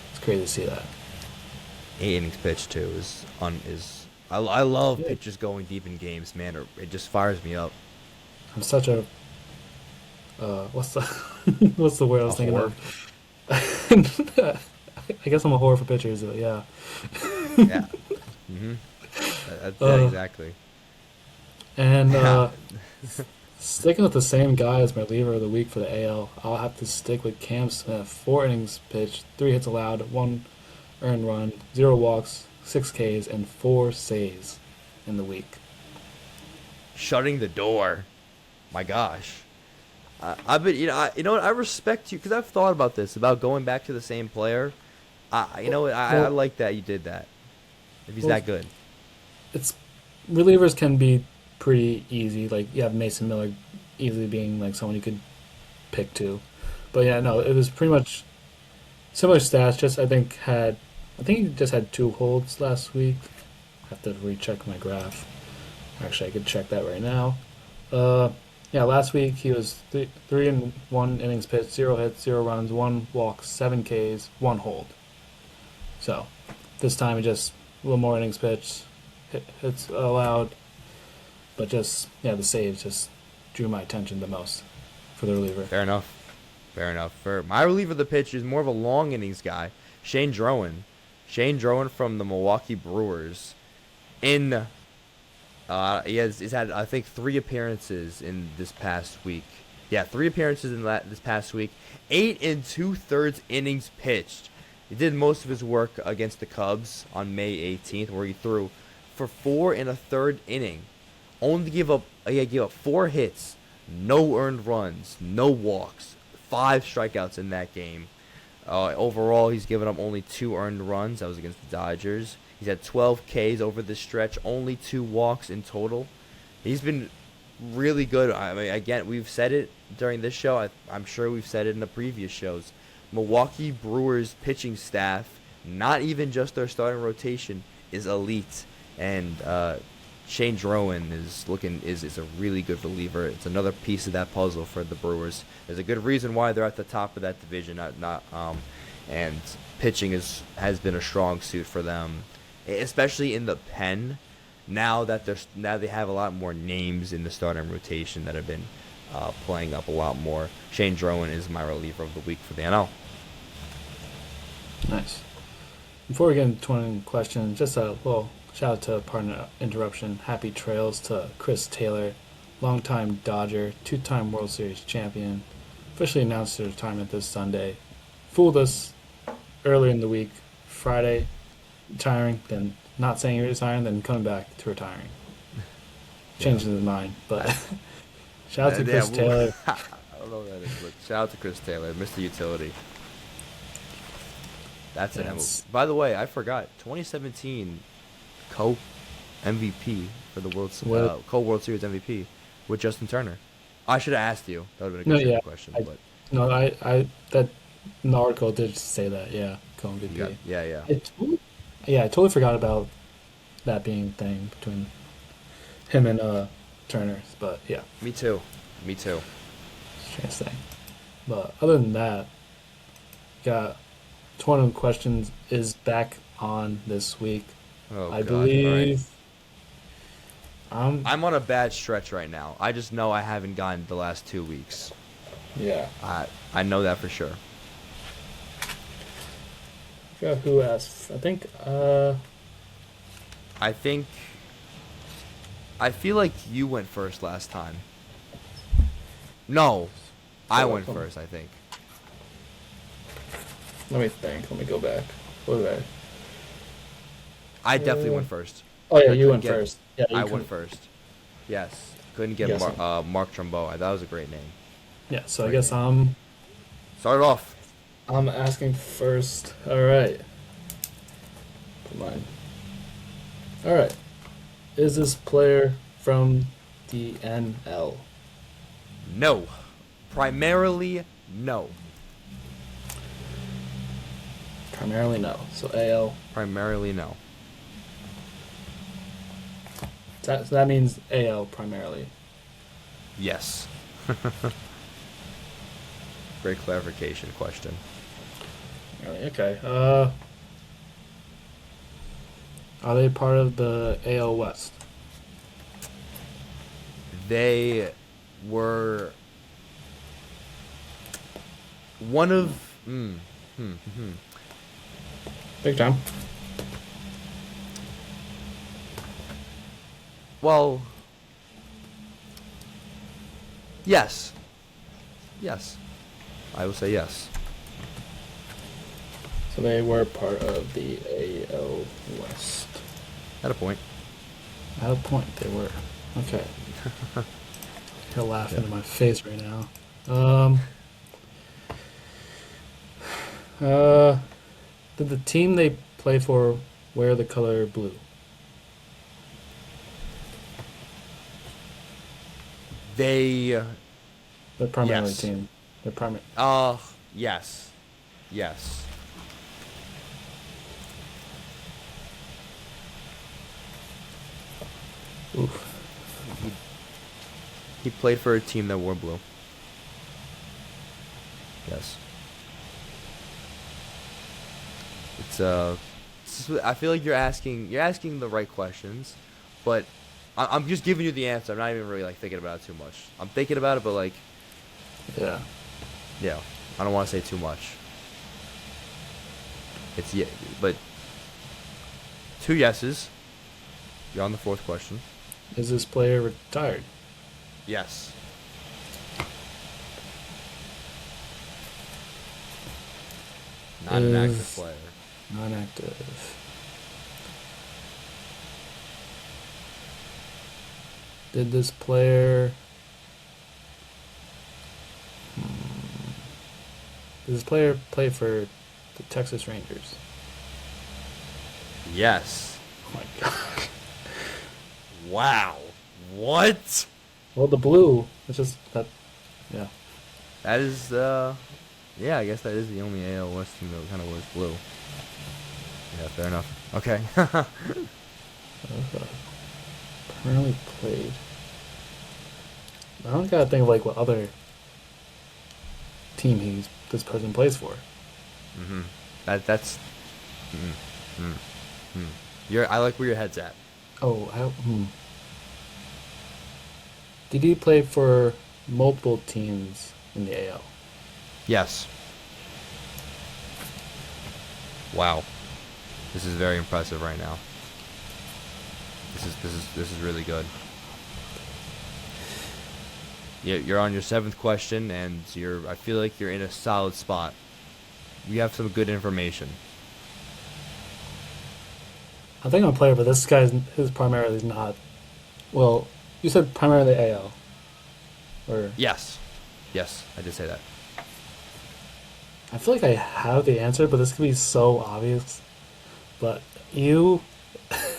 it's crazy to see that. 8 innings pitched too I love pitchers going deep in games, man. It just fires me up. I'm such a what's the what's the word I was thinking of? I guess I'm a whore for pitchers, but yeah. Yeah. Yeah, exactly. And sticking with the same guy as my reliever of the week for the AL, I'll have to stick with Cam Smith. 4 innings pitched, 3 hits allowed, 1 earned run, 0 walks, 6 Ks, and 4 saves in the week. Shutting the door. My gosh. I've been, I respect you, because I've thought about this, about going back to the same player. I like that you did that. If he's that good. It's relievers can be pretty easy. Like, you have Mason Miller easily being like someone you could pick to. But yeah, no, it was pretty much similar stats, just I think had I think he just had 2 holds last week. I have to recheck my graph. Actually, I could check that right now. Yeah, last week he was 3 and 1 innings pitched, 0 hits, 0 runs, 1 walk, 7 Ks, 1 hold. So this time he just a little more innings pitched, hits allowed, but just the saves just drew my attention the most for the reliever. Fair enough. Fair enough. For my reliever of the pitch is more of a long innings guy, Shane Drowan. Shane Drowan from the Milwaukee Brewers. He's had, I think, 3 appearances in this past week. Yeah, 3 appearances in this past week. 8 2/3 innings pitched. He did most of his work against the Cubs on May 18th, where he threw for 4 1/3 inning. Only gave up 4 hits, no earned runs, no walks, 5 strikeouts in that game. Overall, he's given up only 2 earned runs. That was against the Dodgers. He's had 12 Ks over the stretch, only 2 walks in total. He's been really good. I mean, again, we've said it during this show. I'm sure we've said it in the previous shows. Milwaukee Brewers pitching staff, not even just their starting rotation, is elite. And Shane Drowan is a really good reliever. It's another piece of that puzzle for the Brewers. There's a good reason why they're at the top of that division. And pitching has been a strong suit for them, especially in the pen. Now they have a lot more names in the starting rotation that have been playing up a lot more. Shane Drowan is my reliever of the week for the NL. Nice. Before we get into 20 questions, just a little shout out to partner interruption. Happy trails to Chris Taylor, longtime Dodger, 2-time World Series champion. Officially announced his retirement this Sunday. Fooled us earlier in the week, Friday, retiring, then not saying he was retiring, then coming back to retiring. Changing his mind, but shout out to Chris Taylor. I don't know what that is, but shout out to Chris Taylor, Mr. Utility. That's an MVP. By the way, I forgot. 2017 co-MVP for the co-World Series MVP with Justin Turner. I should have asked you. That would have been a good question. I that an article did say that. Yeah, co-MVP. Yeah. I totally forgot about that being a thing between him and Turner. But yeah. Me too. Strange thing. But other than that, got 20 questions is back on this week. Oh, I God. believe. Right. I'm on a bad stretch right now. I just know I haven't gotten the last 2 weeks. Yeah. I know that for sure. I forgot who asked. I feel like you went first last time. No, I went first, I think. Let me think. Let me go back. What did I definitely went first. Oh yeah, you went first. Yeah, I went first. Yes. Couldn't get Mark Trumbo. That was a great name. Yeah, so I guess I'm Start off. I'm asking first. All right. Put mine. All right. Is this player from the NL? No. Primarily, no. Primarily no. So AL. Primarily, no. So that means AL primarily. Yes. Great clarification question. Okay. Are they part of the AL West? They were one of... Big time. Well, yes. Yes. I will say yes. So they were part of the AL West. At a point. At a point, they were. Okay. You're laughing in my face right now. Did the team they play for wear the color blue? They... The primary Yes. team. The primary. Yes. Yes. Oof. He played for a team that wore blue. Yes. I feel like you're asking the right questions, but I'm just giving you the answer. I'm not even really like thinking about it too much. I'm thinking about it, but like, Yeah. yeah, I don't want to say too much. It's yeah, but 2 yeses. You're on the 4th question. Is this player retired? Yes. Not an active Is- player. Non-active. Did this player... Did this player play for the Texas Rangers? Yes. Oh my god. Wow. What? Well, the blue. It's just that. Yeah. That is, yeah, I guess that is the only AL West team that kind of wears blue. Yeah, fair enough. Okay. Currently played. I don't gotta think of like what other team this person plays for. Mm-hmm. That's. I like where your head's at. Oh, Did he play for multiple teams in the AL? Yes. Wow. This is very impressive right now. This is really good. You're on your 7th question, and I feel like you're in a solid spot. You have some good information. I think I'm a player, but this guy's his primarily is not. Well, you said primarily AL. Or Yes. Yes, I did say that. I feel like I have the answer, but this could be so obvious. But you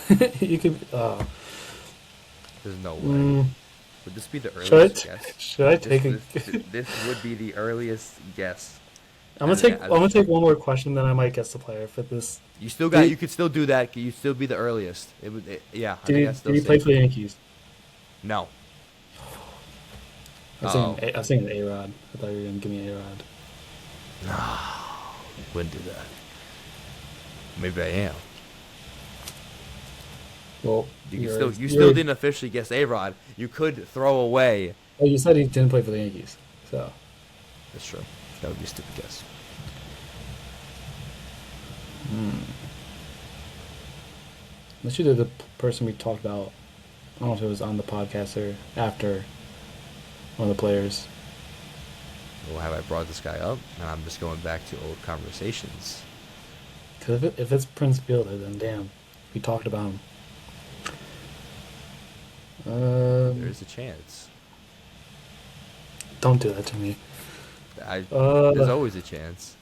could. There's no way. Mm, Would this be the should I earliest guess? should I take a? This would be the earliest guess. I'm gonna take one more question, then I might guess the player for this. You still got. You could still do that. You still be the earliest. Yeah. I think that's still Did he play safe. for the Yankees? No. I was thinking A-Rod. I thought you were gonna give me A-Rod. No. Wouldn't do that. Maybe I am. Well, You still didn't officially guess A-Rod. You could throw away. Oh, you said he didn't play for the Yankees, so. That's true. That would be a stupid guess. Unless you did the person we talked about. I don't know if it was on the podcast or after one of the players. Well, have I brought this guy up? And I'm just going back to old conversations. Because if it's Prince Fielder, then damn, we talked about him. There's a chance. Don't do that to me. There's always a chance.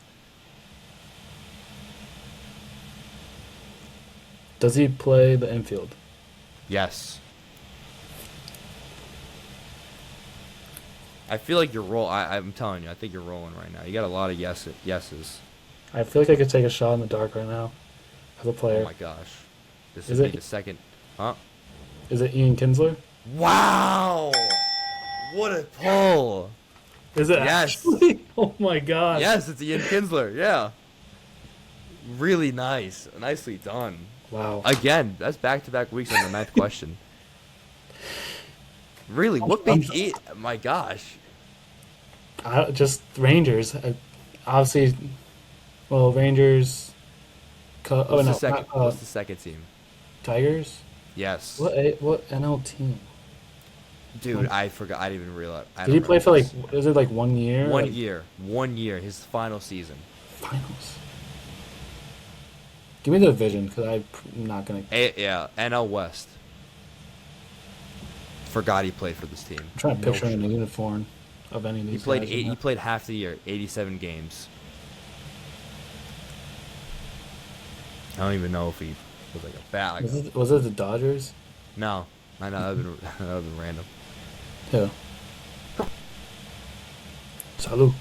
Does he play the infield? Yes. I feel like you're I'm telling you, I think you're rolling right now. You got a lot of yeses. I feel like I could take a shot in the dark right now as a player. Oh my gosh. This Is would it- be the second. Huh? Is it Ian Kinsler? Wow! What a pull! Is it Yes. actually? Oh my god. Yes, it's Ian Kinsler. Yeah. Really nice. Nicely done. Wow. Again, that's back-to-back weeks on the 9th question. Really? What made it? My gosh. Just Rangers. Obviously, well, Rangers. What's the second team? Tigers? Yes. What NL team? Dude, I forgot. I didn't even realize. Did he play for is it like 1 year? 1 year? 1 year. His final season. Finals. Give me the division, because I'm not going to... Yeah, NL West. Forgot he played for this team. I'm trying to picture him in a uniform of any of these guys. He played half the year, 87 games. I don't even know if he was like a bat. Was it the Dodgers? No, I know that would have been random. Yeah. Salud.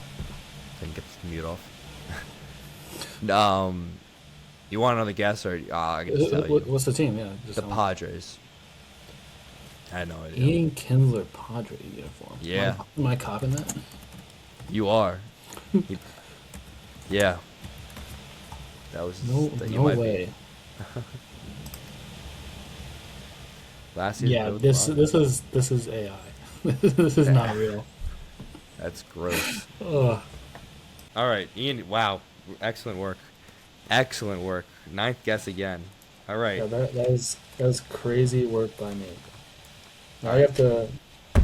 Didn't get the mute off. You want another guess, or I can just tell you? What's the team? Yeah, just The Padres. I had no idea. Ian Kinsler Padre uniform. Yeah. Am I copying that? You are. Yeah. That was No, you no might way. be. Last year's Yeah, Bills this is AI. This is not real. That's gross. Ugh. All right, Ian. Wow, excellent work. Excellent work. Ninth guess again. All right. Yeah, that was crazy work by me. Now All you right. have to.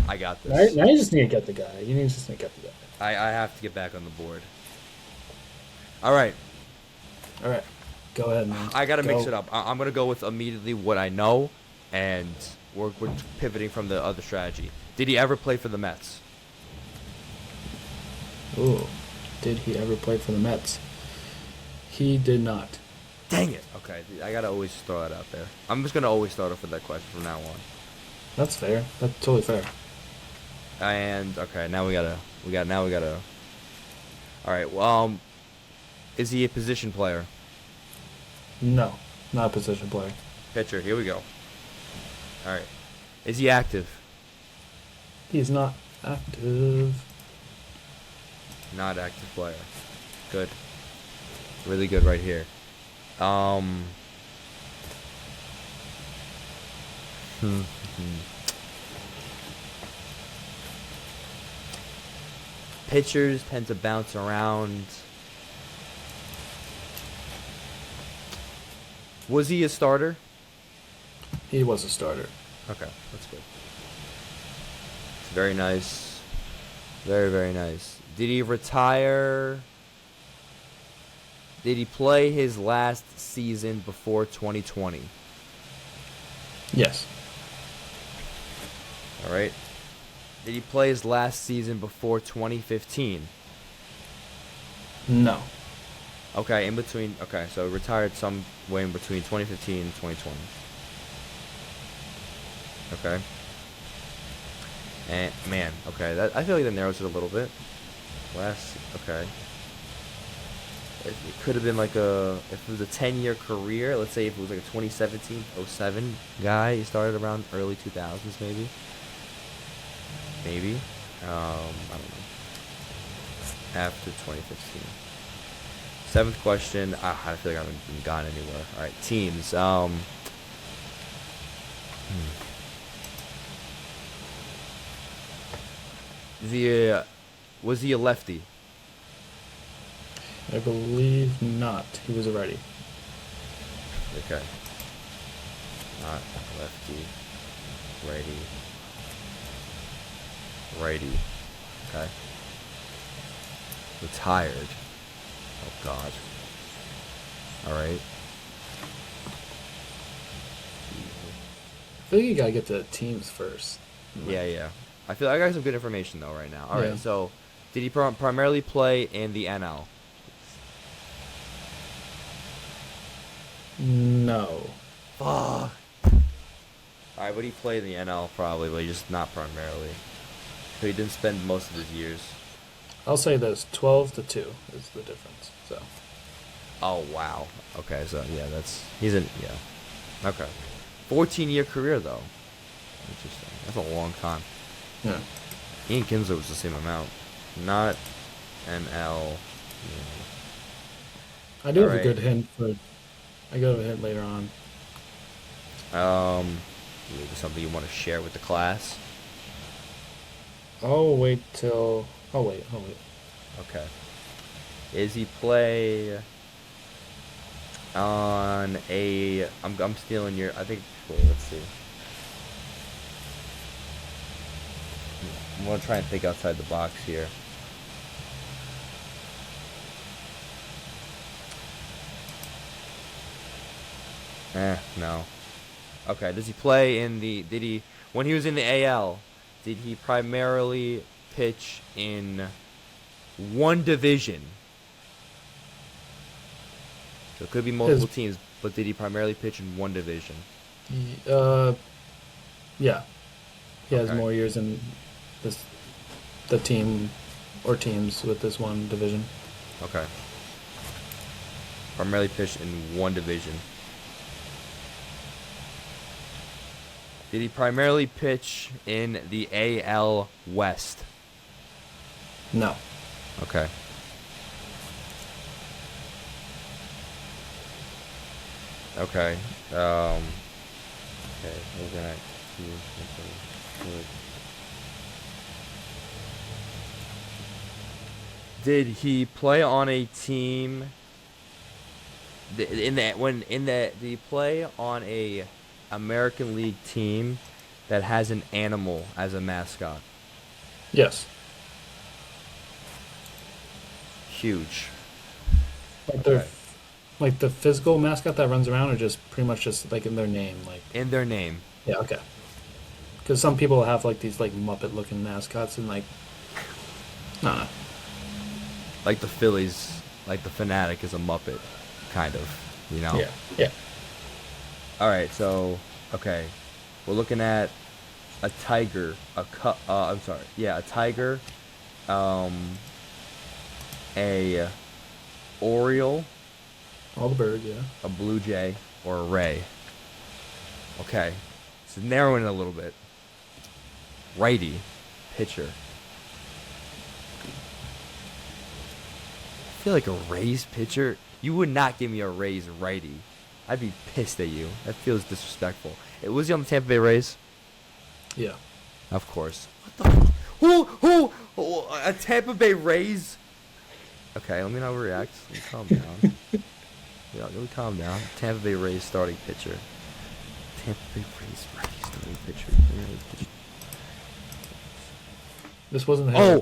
I got Now, this. now you just need to get the guy. You need to just need to get the guy. I have to get back on the board. All right. All right, go ahead, man. I gotta mix Go. it up. I'm gonna go with immediately what I know, and we're pivoting from the other strategy. Did he ever play for the Mets? Ooh, did he ever play for the Mets? He did not. Dang it. Okay, I gotta always throw that out there. I'm just gonna always start off with that question from now on. That's fair. That's totally fair. And okay, now we gotta. All right. Well, is he a position player? No, not a position player. Pitcher. Here we go. All right. Is he active? He's not active. Not active player. Good. Really good right here. Pitchers tend to bounce around. Was he a starter? He was a starter. Okay, that's good. It's very nice. Very, very nice. Did he retire? Did he play his last season before 2020? Yes. All right. Did he play his last season before 2015? No. Okay, in between. Okay, so retired somewhere in between 2015 and 2020. Okay. And man, okay, that I feel like that narrows it a little bit. Okay. It could have been like if it was a 10-year career, let's say if it was like a 2017-07 guy, he started around early 2000s maybe. Maybe. I don't know. After 2015. Seventh question. I feel like I haven't gone anywhere. All right, teams. Was he a lefty? I believe not. He was a righty. Okay. Not lefty. Righty. Righty. Okay. Retired. Oh God. All right. I feel like you gotta get the teams first. Yeah. I feel I got some good information though right now. All right. Yeah. So, did he primarily play in the NL? No. Fuck. All right, but he played in the NL probably, but just not primarily. So he didn't spend most of his years. I'll say this: 12-2 is the difference. So. Oh wow. Okay, so yeah, he's in. Okay. 14-year career though. Interesting. That's a long time. Yeah. Ian Kinsler was the same amount. Not NL. I do have Alright. a good hint for. I got a hint later on. Maybe something you want to share with the class. I'll wait till. I'll wait. Okay. Is he play on a? I'm stealing your. I think. Wait, let's see. I'm gonna try and think outside the box here. No. Okay, does he play in the, when he was in the AL, did he primarily pitch in one division? So it could be multiple teams, but did he primarily pitch in one division? Yeah. He has Okay. more years in the team or teams with this one division. Okay. Primarily pitched in one division. Did he primarily pitch in the AL West? No. Okay. Okay. Okay. We're gonna. Did he play on a team? Did he play on a American League team that has an animal as a mascot? Yes. Huge. Like Okay. like the physical mascot that runs around, or just pretty much just like in their name, like. In their name. Yeah. Okay. Because some people have like these like Muppet-looking mascots, and like, no. Like the Phillies, like the Fanatic is a Muppet, kind of, you know? Yeah. Yeah. All right, so, okay. We're looking at a tiger, a tiger, a oriole, All the birds. Yeah. a blue jay, or a ray. Okay, so narrowing it a little bit. Righty, pitcher. I feel like a Rays pitcher. You would not give me a Rays righty. I'd be pissed at you. That feels disrespectful. Was he on the Tampa Bay Rays? Yeah. Of course. What the? Who? A Tampa Bay Rays? Okay, let me not react. Let me calm down. Yeah, let me calm down. Tampa Bay Rays starting pitcher. Tampa Bay Rays starting pitcher. This wasn't. Oh.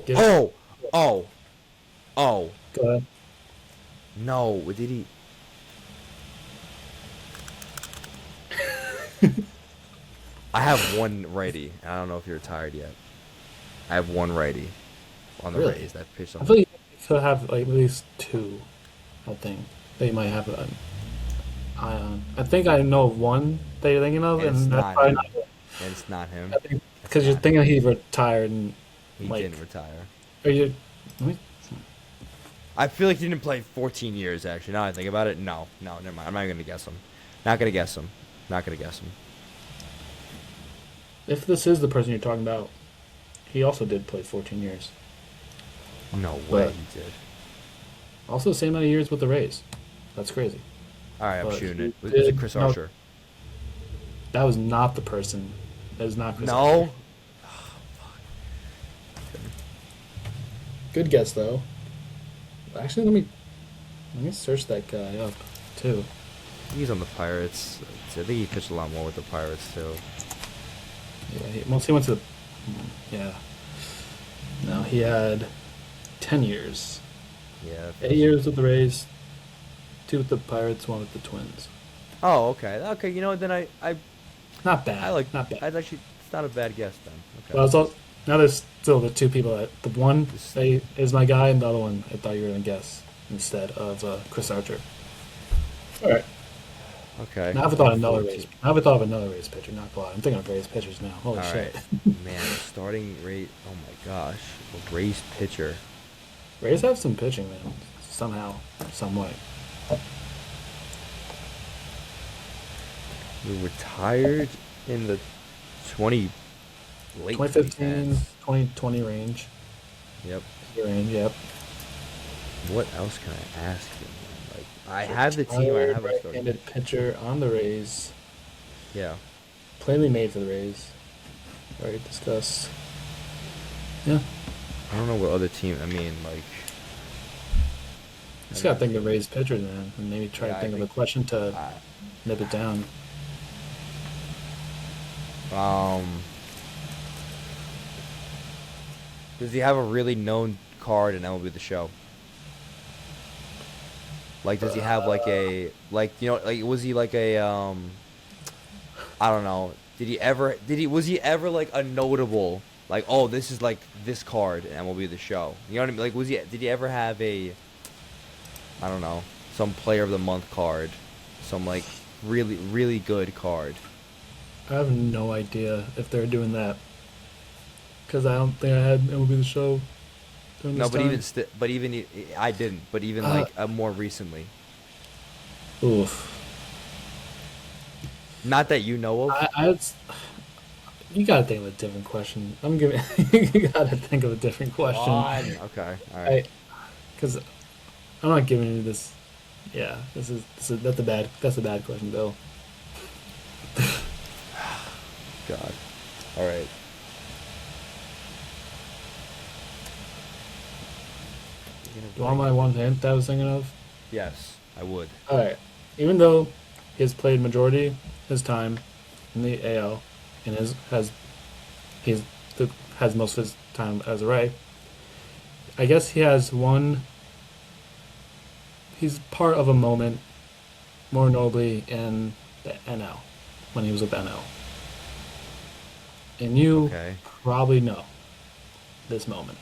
Go ahead. No, did he? I have one righty. I don't know if you're retired yet. I have one righty on the Really? Rays that pitched on. I feel like you could have like at least two. I think they might have an eye on. I think I know of one that you're thinking of, And it's and that's not probably him. not. And it's not him. I think because you're thinking he retired, and He like, didn't retire. Are you? Let me, I feel like he didn't play 14 years, actually. Now that I think about it, no, never mind. I'm not going to guess him. Not going to guess him. if this is the person you're talking about, he also did play 14 years. No way But- he did. Also, the same amount of years with the Rays. That's crazy. All right, I'm but shooting he it. Was it did- Chris no. Archer? That was not the person. That is not Chris. Archer. No. Good guess though. Actually, let me search that guy up too. He's on the Pirates. I think he pitched a lot more with the Pirates, too. Yeah, he went to. Yeah. No, he had 10 years. Yeah. 8 years with the Rays, 2 with the Pirates, 1 with the Twins. Oh, okay. Okay, you know what? Then I Not bad. like. Not bad. I'd actually. It's not a bad guess then. Okay. Well, it's now there's still the 2 people that the one is my guy, and the other one I thought you were gonna guess instead of Chris Archer. All right. Okay. Now I've thought of another Rays. Now I've thought of another Rays pitcher. Not a lot. I'm thinking of Rays pitchers now. Holy All shit. right. Man, starting rate. Oh my gosh. A Rays pitcher. Rays have some pitching, man. Somehow, some way. Who retired in the late 2015, 2010s. 2020 range. Yep. Range. Yep. What else can I ask you? Like, I have the team. I have a starting. Right-handed pitcher on the Rays. Yeah. Plainly made for the Rays. Already discussed. Yeah. I don't know what other team. I mean, like. Just gotta think of Rays pitchers, man, and maybe try Yeah, to I think of a think- question to nip it down. Does he have a really known card in MLB The Show? Like, does he have like a like was he like a I don't know. Was he ever like a notable like, oh, this is like this card in MLB The Show? You know what I mean? Like, did he ever have a, I don't know, some Player of the Month card, some like really really good card? I have no idea if they're doing that. Because I don't think I had MLB The Show during No, this but time. even I didn't. But even more recently, Oof. not that you know of. I You gotta think of a different question. I'm giving. You gotta think of a different question. Okay. All right. Because I'm not giving you this. Yeah, that's a bad question, Bill. God. All right. You want my one hint that I was thinking of? Yes, I would. All right. Even though he has played majority of his time in the AL and has most of his time as a Ray, I guess he has one. He's part of a moment, more notably in the NL, when he was with NL. And you Okay. probably know this moment.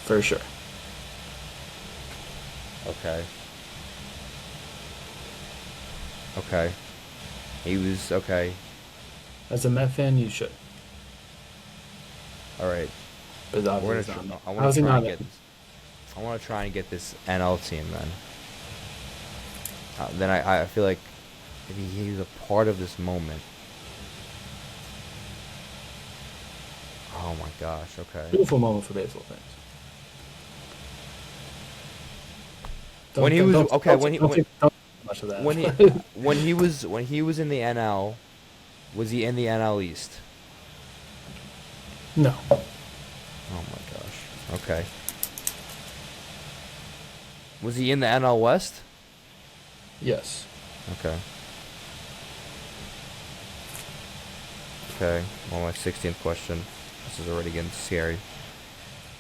For sure. Okay. Okay. He was okay. As a Met fan, you should. All right. But We're obviously gonna. it's not. I How's want he to try not and get this. I want to try and get this NL team then. Then I feel like if he's a part of this moment. Oh my gosh. Okay. Beautiful moment for baseball fans. When he was okay. When he don't think much of that. when he was in the NL, was he in the NL East? No. Oh my gosh. Okay. Was he in the NL West? Yes. Okay. Okay. Well, my 16th question. This is already getting scary.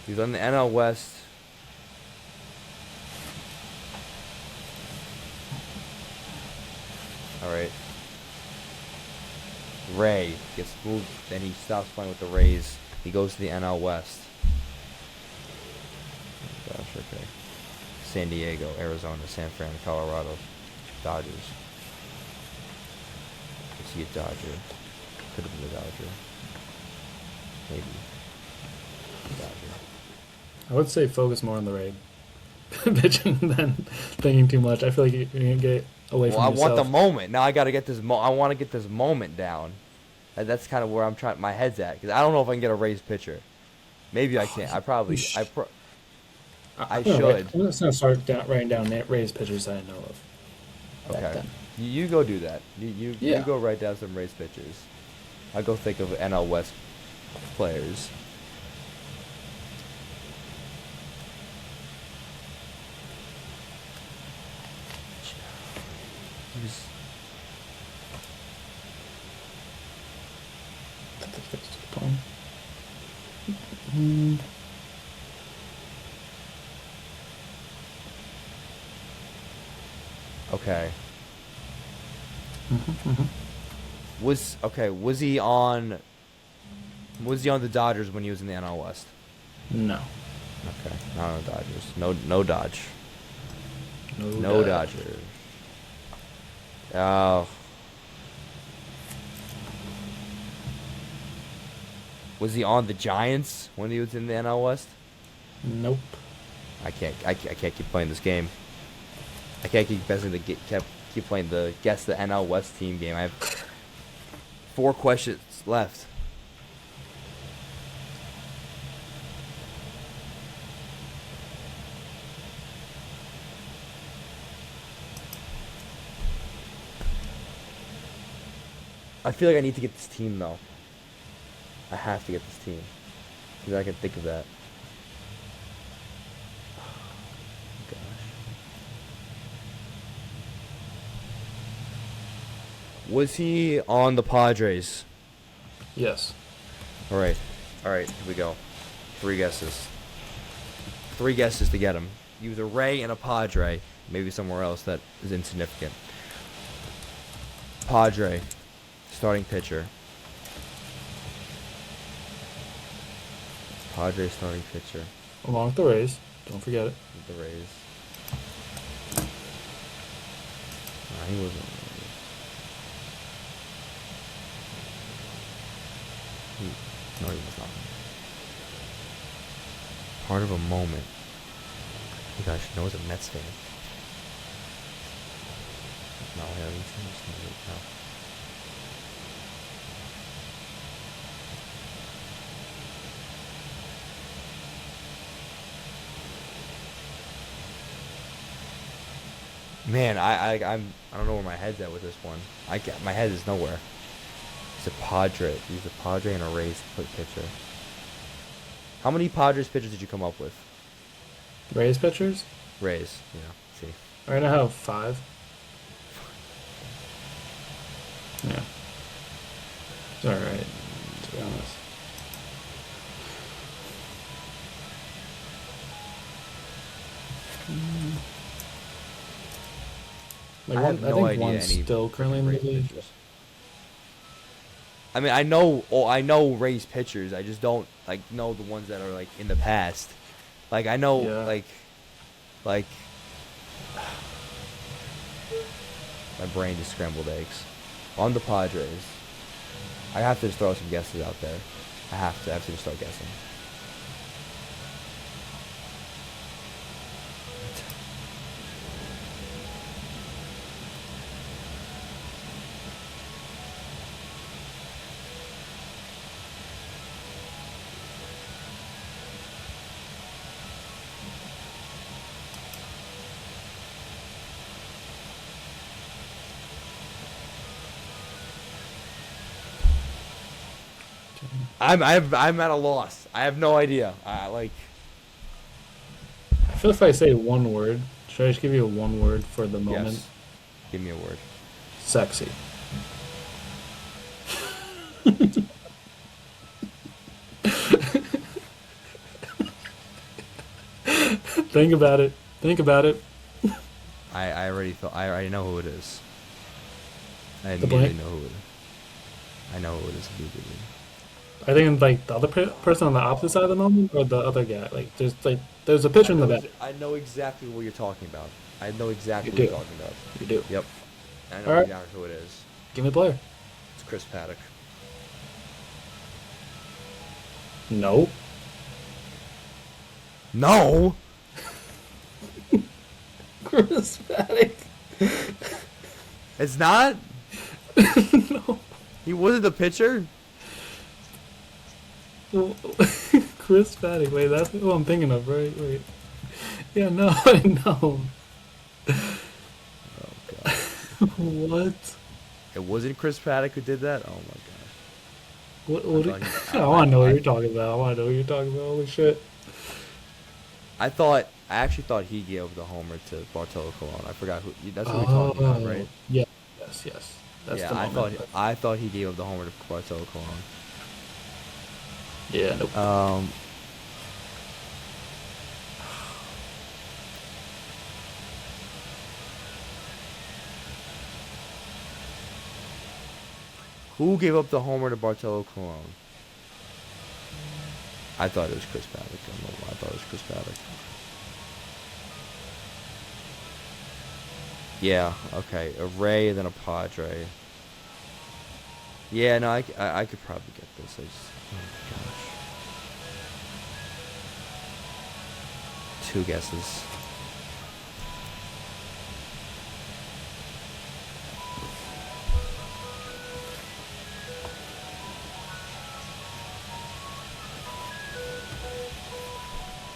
He's on the NL West. All right. Ray gets moved, then he stops playing with the Rays. He goes to the NL West. Oh gosh, okay. San Diego, Arizona, San Fran, Colorado, Dodgers. Is he a Dodger? Could have been a Dodger. Maybe. Dodger. I would say focus more on the raid pitching than thinking too much. I feel like you're gonna get away Well, from I yourself. want the moment. Now I gotta get this. I want to get this moment down. That's kind of where I'm trying. My head's at because I don't know if I can get a Rays pitcher. Maybe I can. I probably. I should. I'm just gonna start writing down Rays pitchers that I know of. back Okay. then. You go do that. You Yeah. go write down some Rays pitchers. I'll go think of NL West players. He was- Okay. Was he on the Dodgers when he was in the NL West? No. Okay. Not on the Dodgers. No Dodge. No. No Dodgers. Oh. Was he on the Giants when he was in the NL West? Nope. I can't keep playing this game. I can't keep keep playing the guess the NL West team game. I have 4 questions left. I feel like I need to get this team though. I have to get this team because I can think of that. Gosh. Was he on the Padres? Yes. All right, here we go. 3 guesses. 3 guesses to get him. He was a Ray and a Padre. Maybe somewhere else that is insignificant. Padre, starting pitcher. Padre starting pitcher Along with the Rays. Don't forget it. with the Rays. Nah, he wasn't. No, he was not. Part of a moment. You guys should know he's a Mets fan. No, yeah, he's no. Man, I don't know where my head's at with this one. My head is nowhere. He's a Padre. He's a Padre and a Rays pitcher. How many Padres pitchers did you come up with? Rays pitchers? Rays, yeah. See. Right now I have 5. Yeah. It's alright, to be honest. Like I have no I think idea one's any still currently in the Rays league. pitchers. I mean, I know Rays pitchers. I just don't like know the ones that are like in the past. Like I know Yeah. like my brain just scrambled eggs. On the Padres, I have to just throw some guesses out there. I have to just start guessing. I'm at a loss. I have no idea. I feel if I say one word, should I just give you a one word for the moment? Yes. Give me a word. Sexy. Think about it. Think about it. I already know who it is. I The immediately blank? know who it is. I know who it is immediately. I think like the other person on the opposite side of the moment, or the other guy. There's a pitcher in the back. I know exactly what you're talking about. I know exactly You what do. you're talking about. You do. Yep. I know Alright. exactly who it is. Give me a player. It's Chris Paddock. No. No. Chris Paddock. It's not. No. He wasn't the pitcher. Chris Paddock. Wait, that's who I'm thinking of, right? Wait. Yeah, no, I know. Oh god. What? It wasn't Chris Paddock who did that. Oh my god. What? I thought I want to know what you're talking about. I want to know what you're talking about. Holy shit. I actually thought he gave the homer to Bartolo Colon. I forgot who. That's what we're talking about, right? Yeah. Yes. That's yeah, the moment. I thought he gave up the homer to Bartolo Colon. Yeah. Nope. Who gave up the homer to Bartolo Colon? I thought it was Chris Paddock. I don't know why I thought it was Chris Paddock. Yeah, okay. A Ray and then a Padre. Yeah, no, I could probably get this. Oh my gosh. 2 guesses.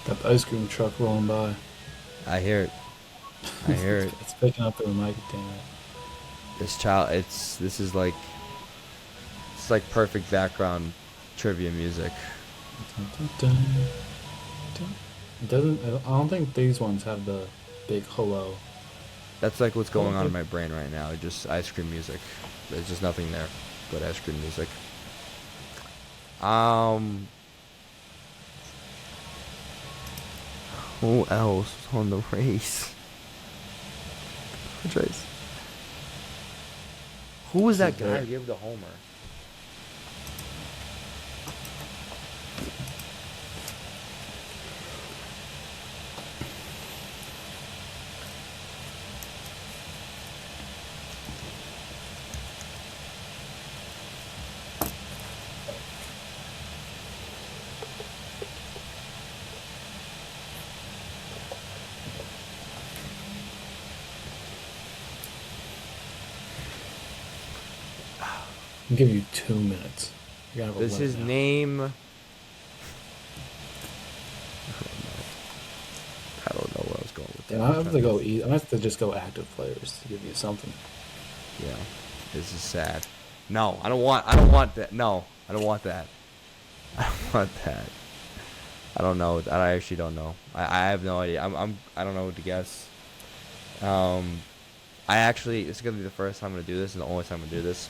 Got the ice cream truck rolling by. I hear it. I hear it. It's picking up the mic, damn it. This is like, it's like perfect background trivia music. Dun, dun, dun, dun. It doesn't. I don't think these ones have the big hello. That's like what's going on in my brain right now. Just ice cream music. There's just nothing there but ice cream music. Who else on the race? Trace. Who was that guy who gave the homer? I'll give you 2 minutes. You gotta Does let his it out. name? I don't know where I was going with that. Okay, I have to go eat. I have to just go active players to give you something. Yeah, this is sad. No, I don't want that. No, I don't want that. I don't want that. I don't know. I actually don't know. I have no idea. I don't know what to guess. It's gonna be the first time I'm gonna do this and the only time I'm gonna do this.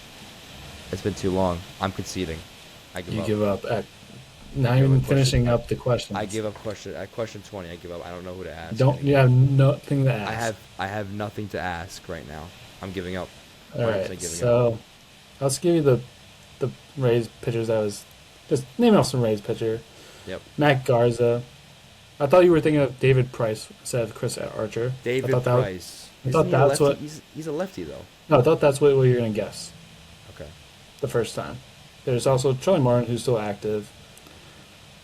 It's been too long. I'm conceding. I give You up. give up at not give even up question. finishing up the questions. I give up at question 20. I give up. I don't know who to ask. You have nothing to ask. I have nothing to ask right now. I'm giving up. All 100% right, giving up. so I'll just give you the Rays pitchers. I was just naming off some Rays pitcher. Yep. Matt Garza. I thought you were thinking of David Price instead of Chris Archer. David I thought Price. I thought Isn't he a that's lefty? what. He's a lefty though. No, I thought that's what you were gonna guess Okay. the first time. There's also Charlie Martin, who's still active.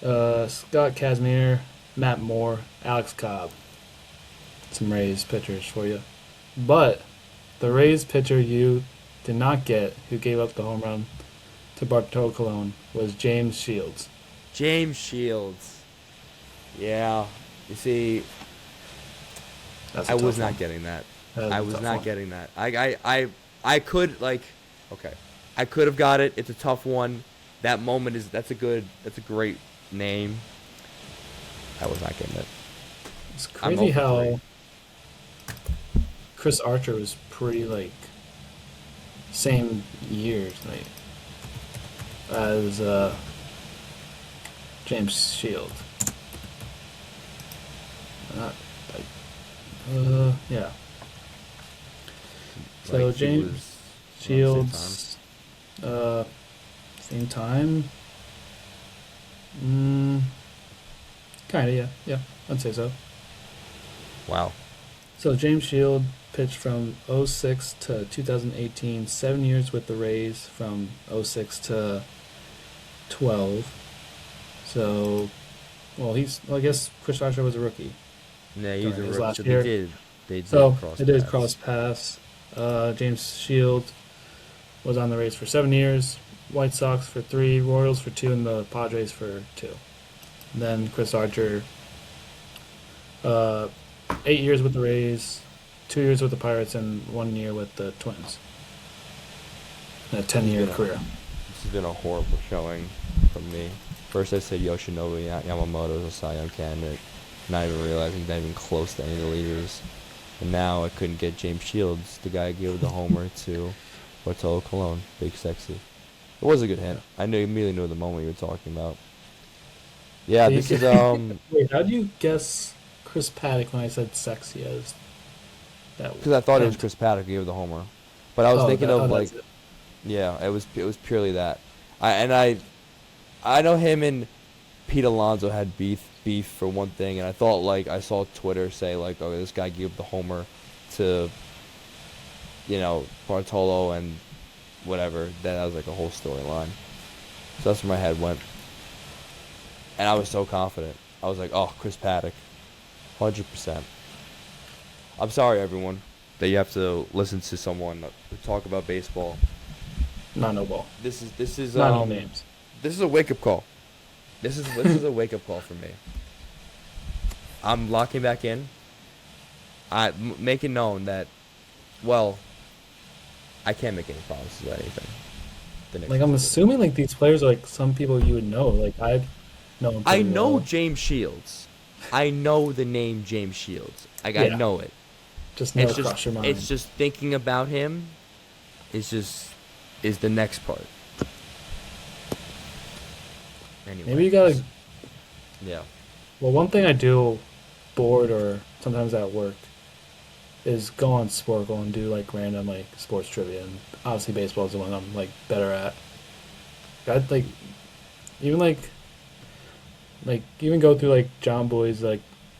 Scott Kazmir, Matt Moore, Alex Cobb. Some Rays pitchers for you. But the Rays pitcher you did not get, who gave up the home run to Bartolo Colon, was James Shields. James Shields. Yeah. You see, That's a I tough was one. not getting that. That was I a was tough not one. getting that. I could okay. I could have got it. It's a tough one. That moment that's a great name. I was not getting it. It's I'm crazy 0 for how Chris Archer was pretty same years as James Shield. Yeah. So Like, he James was Shields, same time. Kind of, yeah, I'd say so. wow. So James Shield pitched from 06 to 2018, 7 years with the Rays from 06 to 12. So, I guess Chris Archer was a rookie. Yeah, he's a During his rookie. last So year. they did So cross it did paths. cross paths. James Shield was on the Rays for 7 years, White Sox for 3, Royals for 2, and the Padres for 2. Then Chris Archer, 8 years with the Rays, 2 years with the Pirates, and 1 year with the Twins. And a 10-year Yeah. career. This has been a horrible showing from me. First I said Yoshinobu Yamamoto is a Cy Young candidate, not even realizing he's not even close to any of the leaders. And now I couldn't get James Shields, the guy who gave the homer to Bartolo Colon, Big Sexy. It was a good hint. I immediately knew the moment you were talking about. Yeah, this is Wait, how do you guess Chris Paddock when I said sexy as that? because I thought it was Chris Paddock who gave the homer, but I was thinking of that's it. yeah, it was purely that. I know him and Pete Alonso had beef for one thing, and I thought I saw Twitter say oh, this guy gave the homer to Bartolo and whatever. That was a whole storyline. So that's where my head went, and I was so confident. I was like, oh, Chris Paddock, 100%. I'm sorry, everyone, that you have to listen to someone talk about baseball. Not no ball. This is Not no names. This is a wake up call. This is a wake up call for me. I'm locking back in. I'm making known that, well, I can't make any promises about anything. The next I'm season. assuming these players are some people you would know. I know them I pretty know well. James Shields. I know the name James Shields. I Yeah. know it. Just never It's cross just your mind. it's just thinking about him. Is the next part. Anyway. Maybe you gotta. Yeah. Well, one thing I do, bored or sometimes at work, is go on Sporkle and do random sports trivia, and obviously baseball is the one I'm better at. I'd even even go through John Boy's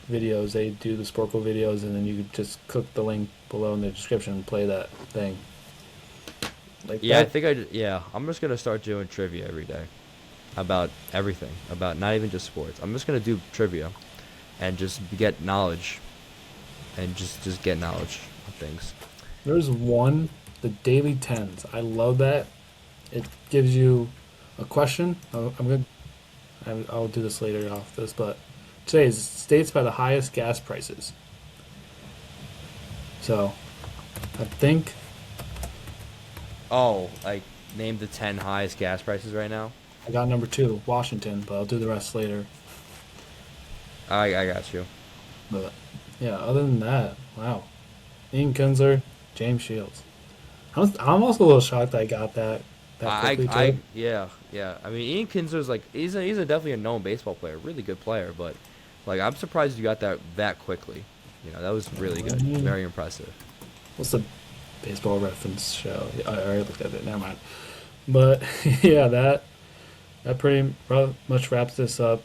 videos. They do the Sporkle videos, and then you could just click the link below in the description and play that thing. Yeah, I that. think I'm just gonna start doing trivia every day, about everything, about not even just sports. I'm just gonna do trivia, and just get knowledge, and just get knowledge of things. There's one, the Daily Tens. I love that. It gives you a question. I'll do this later off this, but today is states by the highest gas prices. So I think Oh, like name the 10 highest gas prices right now. I got number 2, Washington, but I'll do the rest later. I got you. But yeah, other than that, wow. Ian Kinsler, James Shields. I'm also a little shocked I got that quickly too. Yeah. I mean, Ian Kinsler's like he's a definitely a known baseball player, really good player, but like I'm surprised you got that quickly. That was really good, very impressive. What's the baseball reference show? I already looked at it. Never mind. But yeah, that pretty much wraps this up.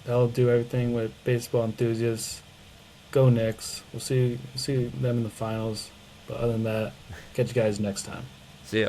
That'll do everything with baseball enthusiasts. Go Knicks. We'll see them in the finals. But other than that, catch you guys next time. See ya.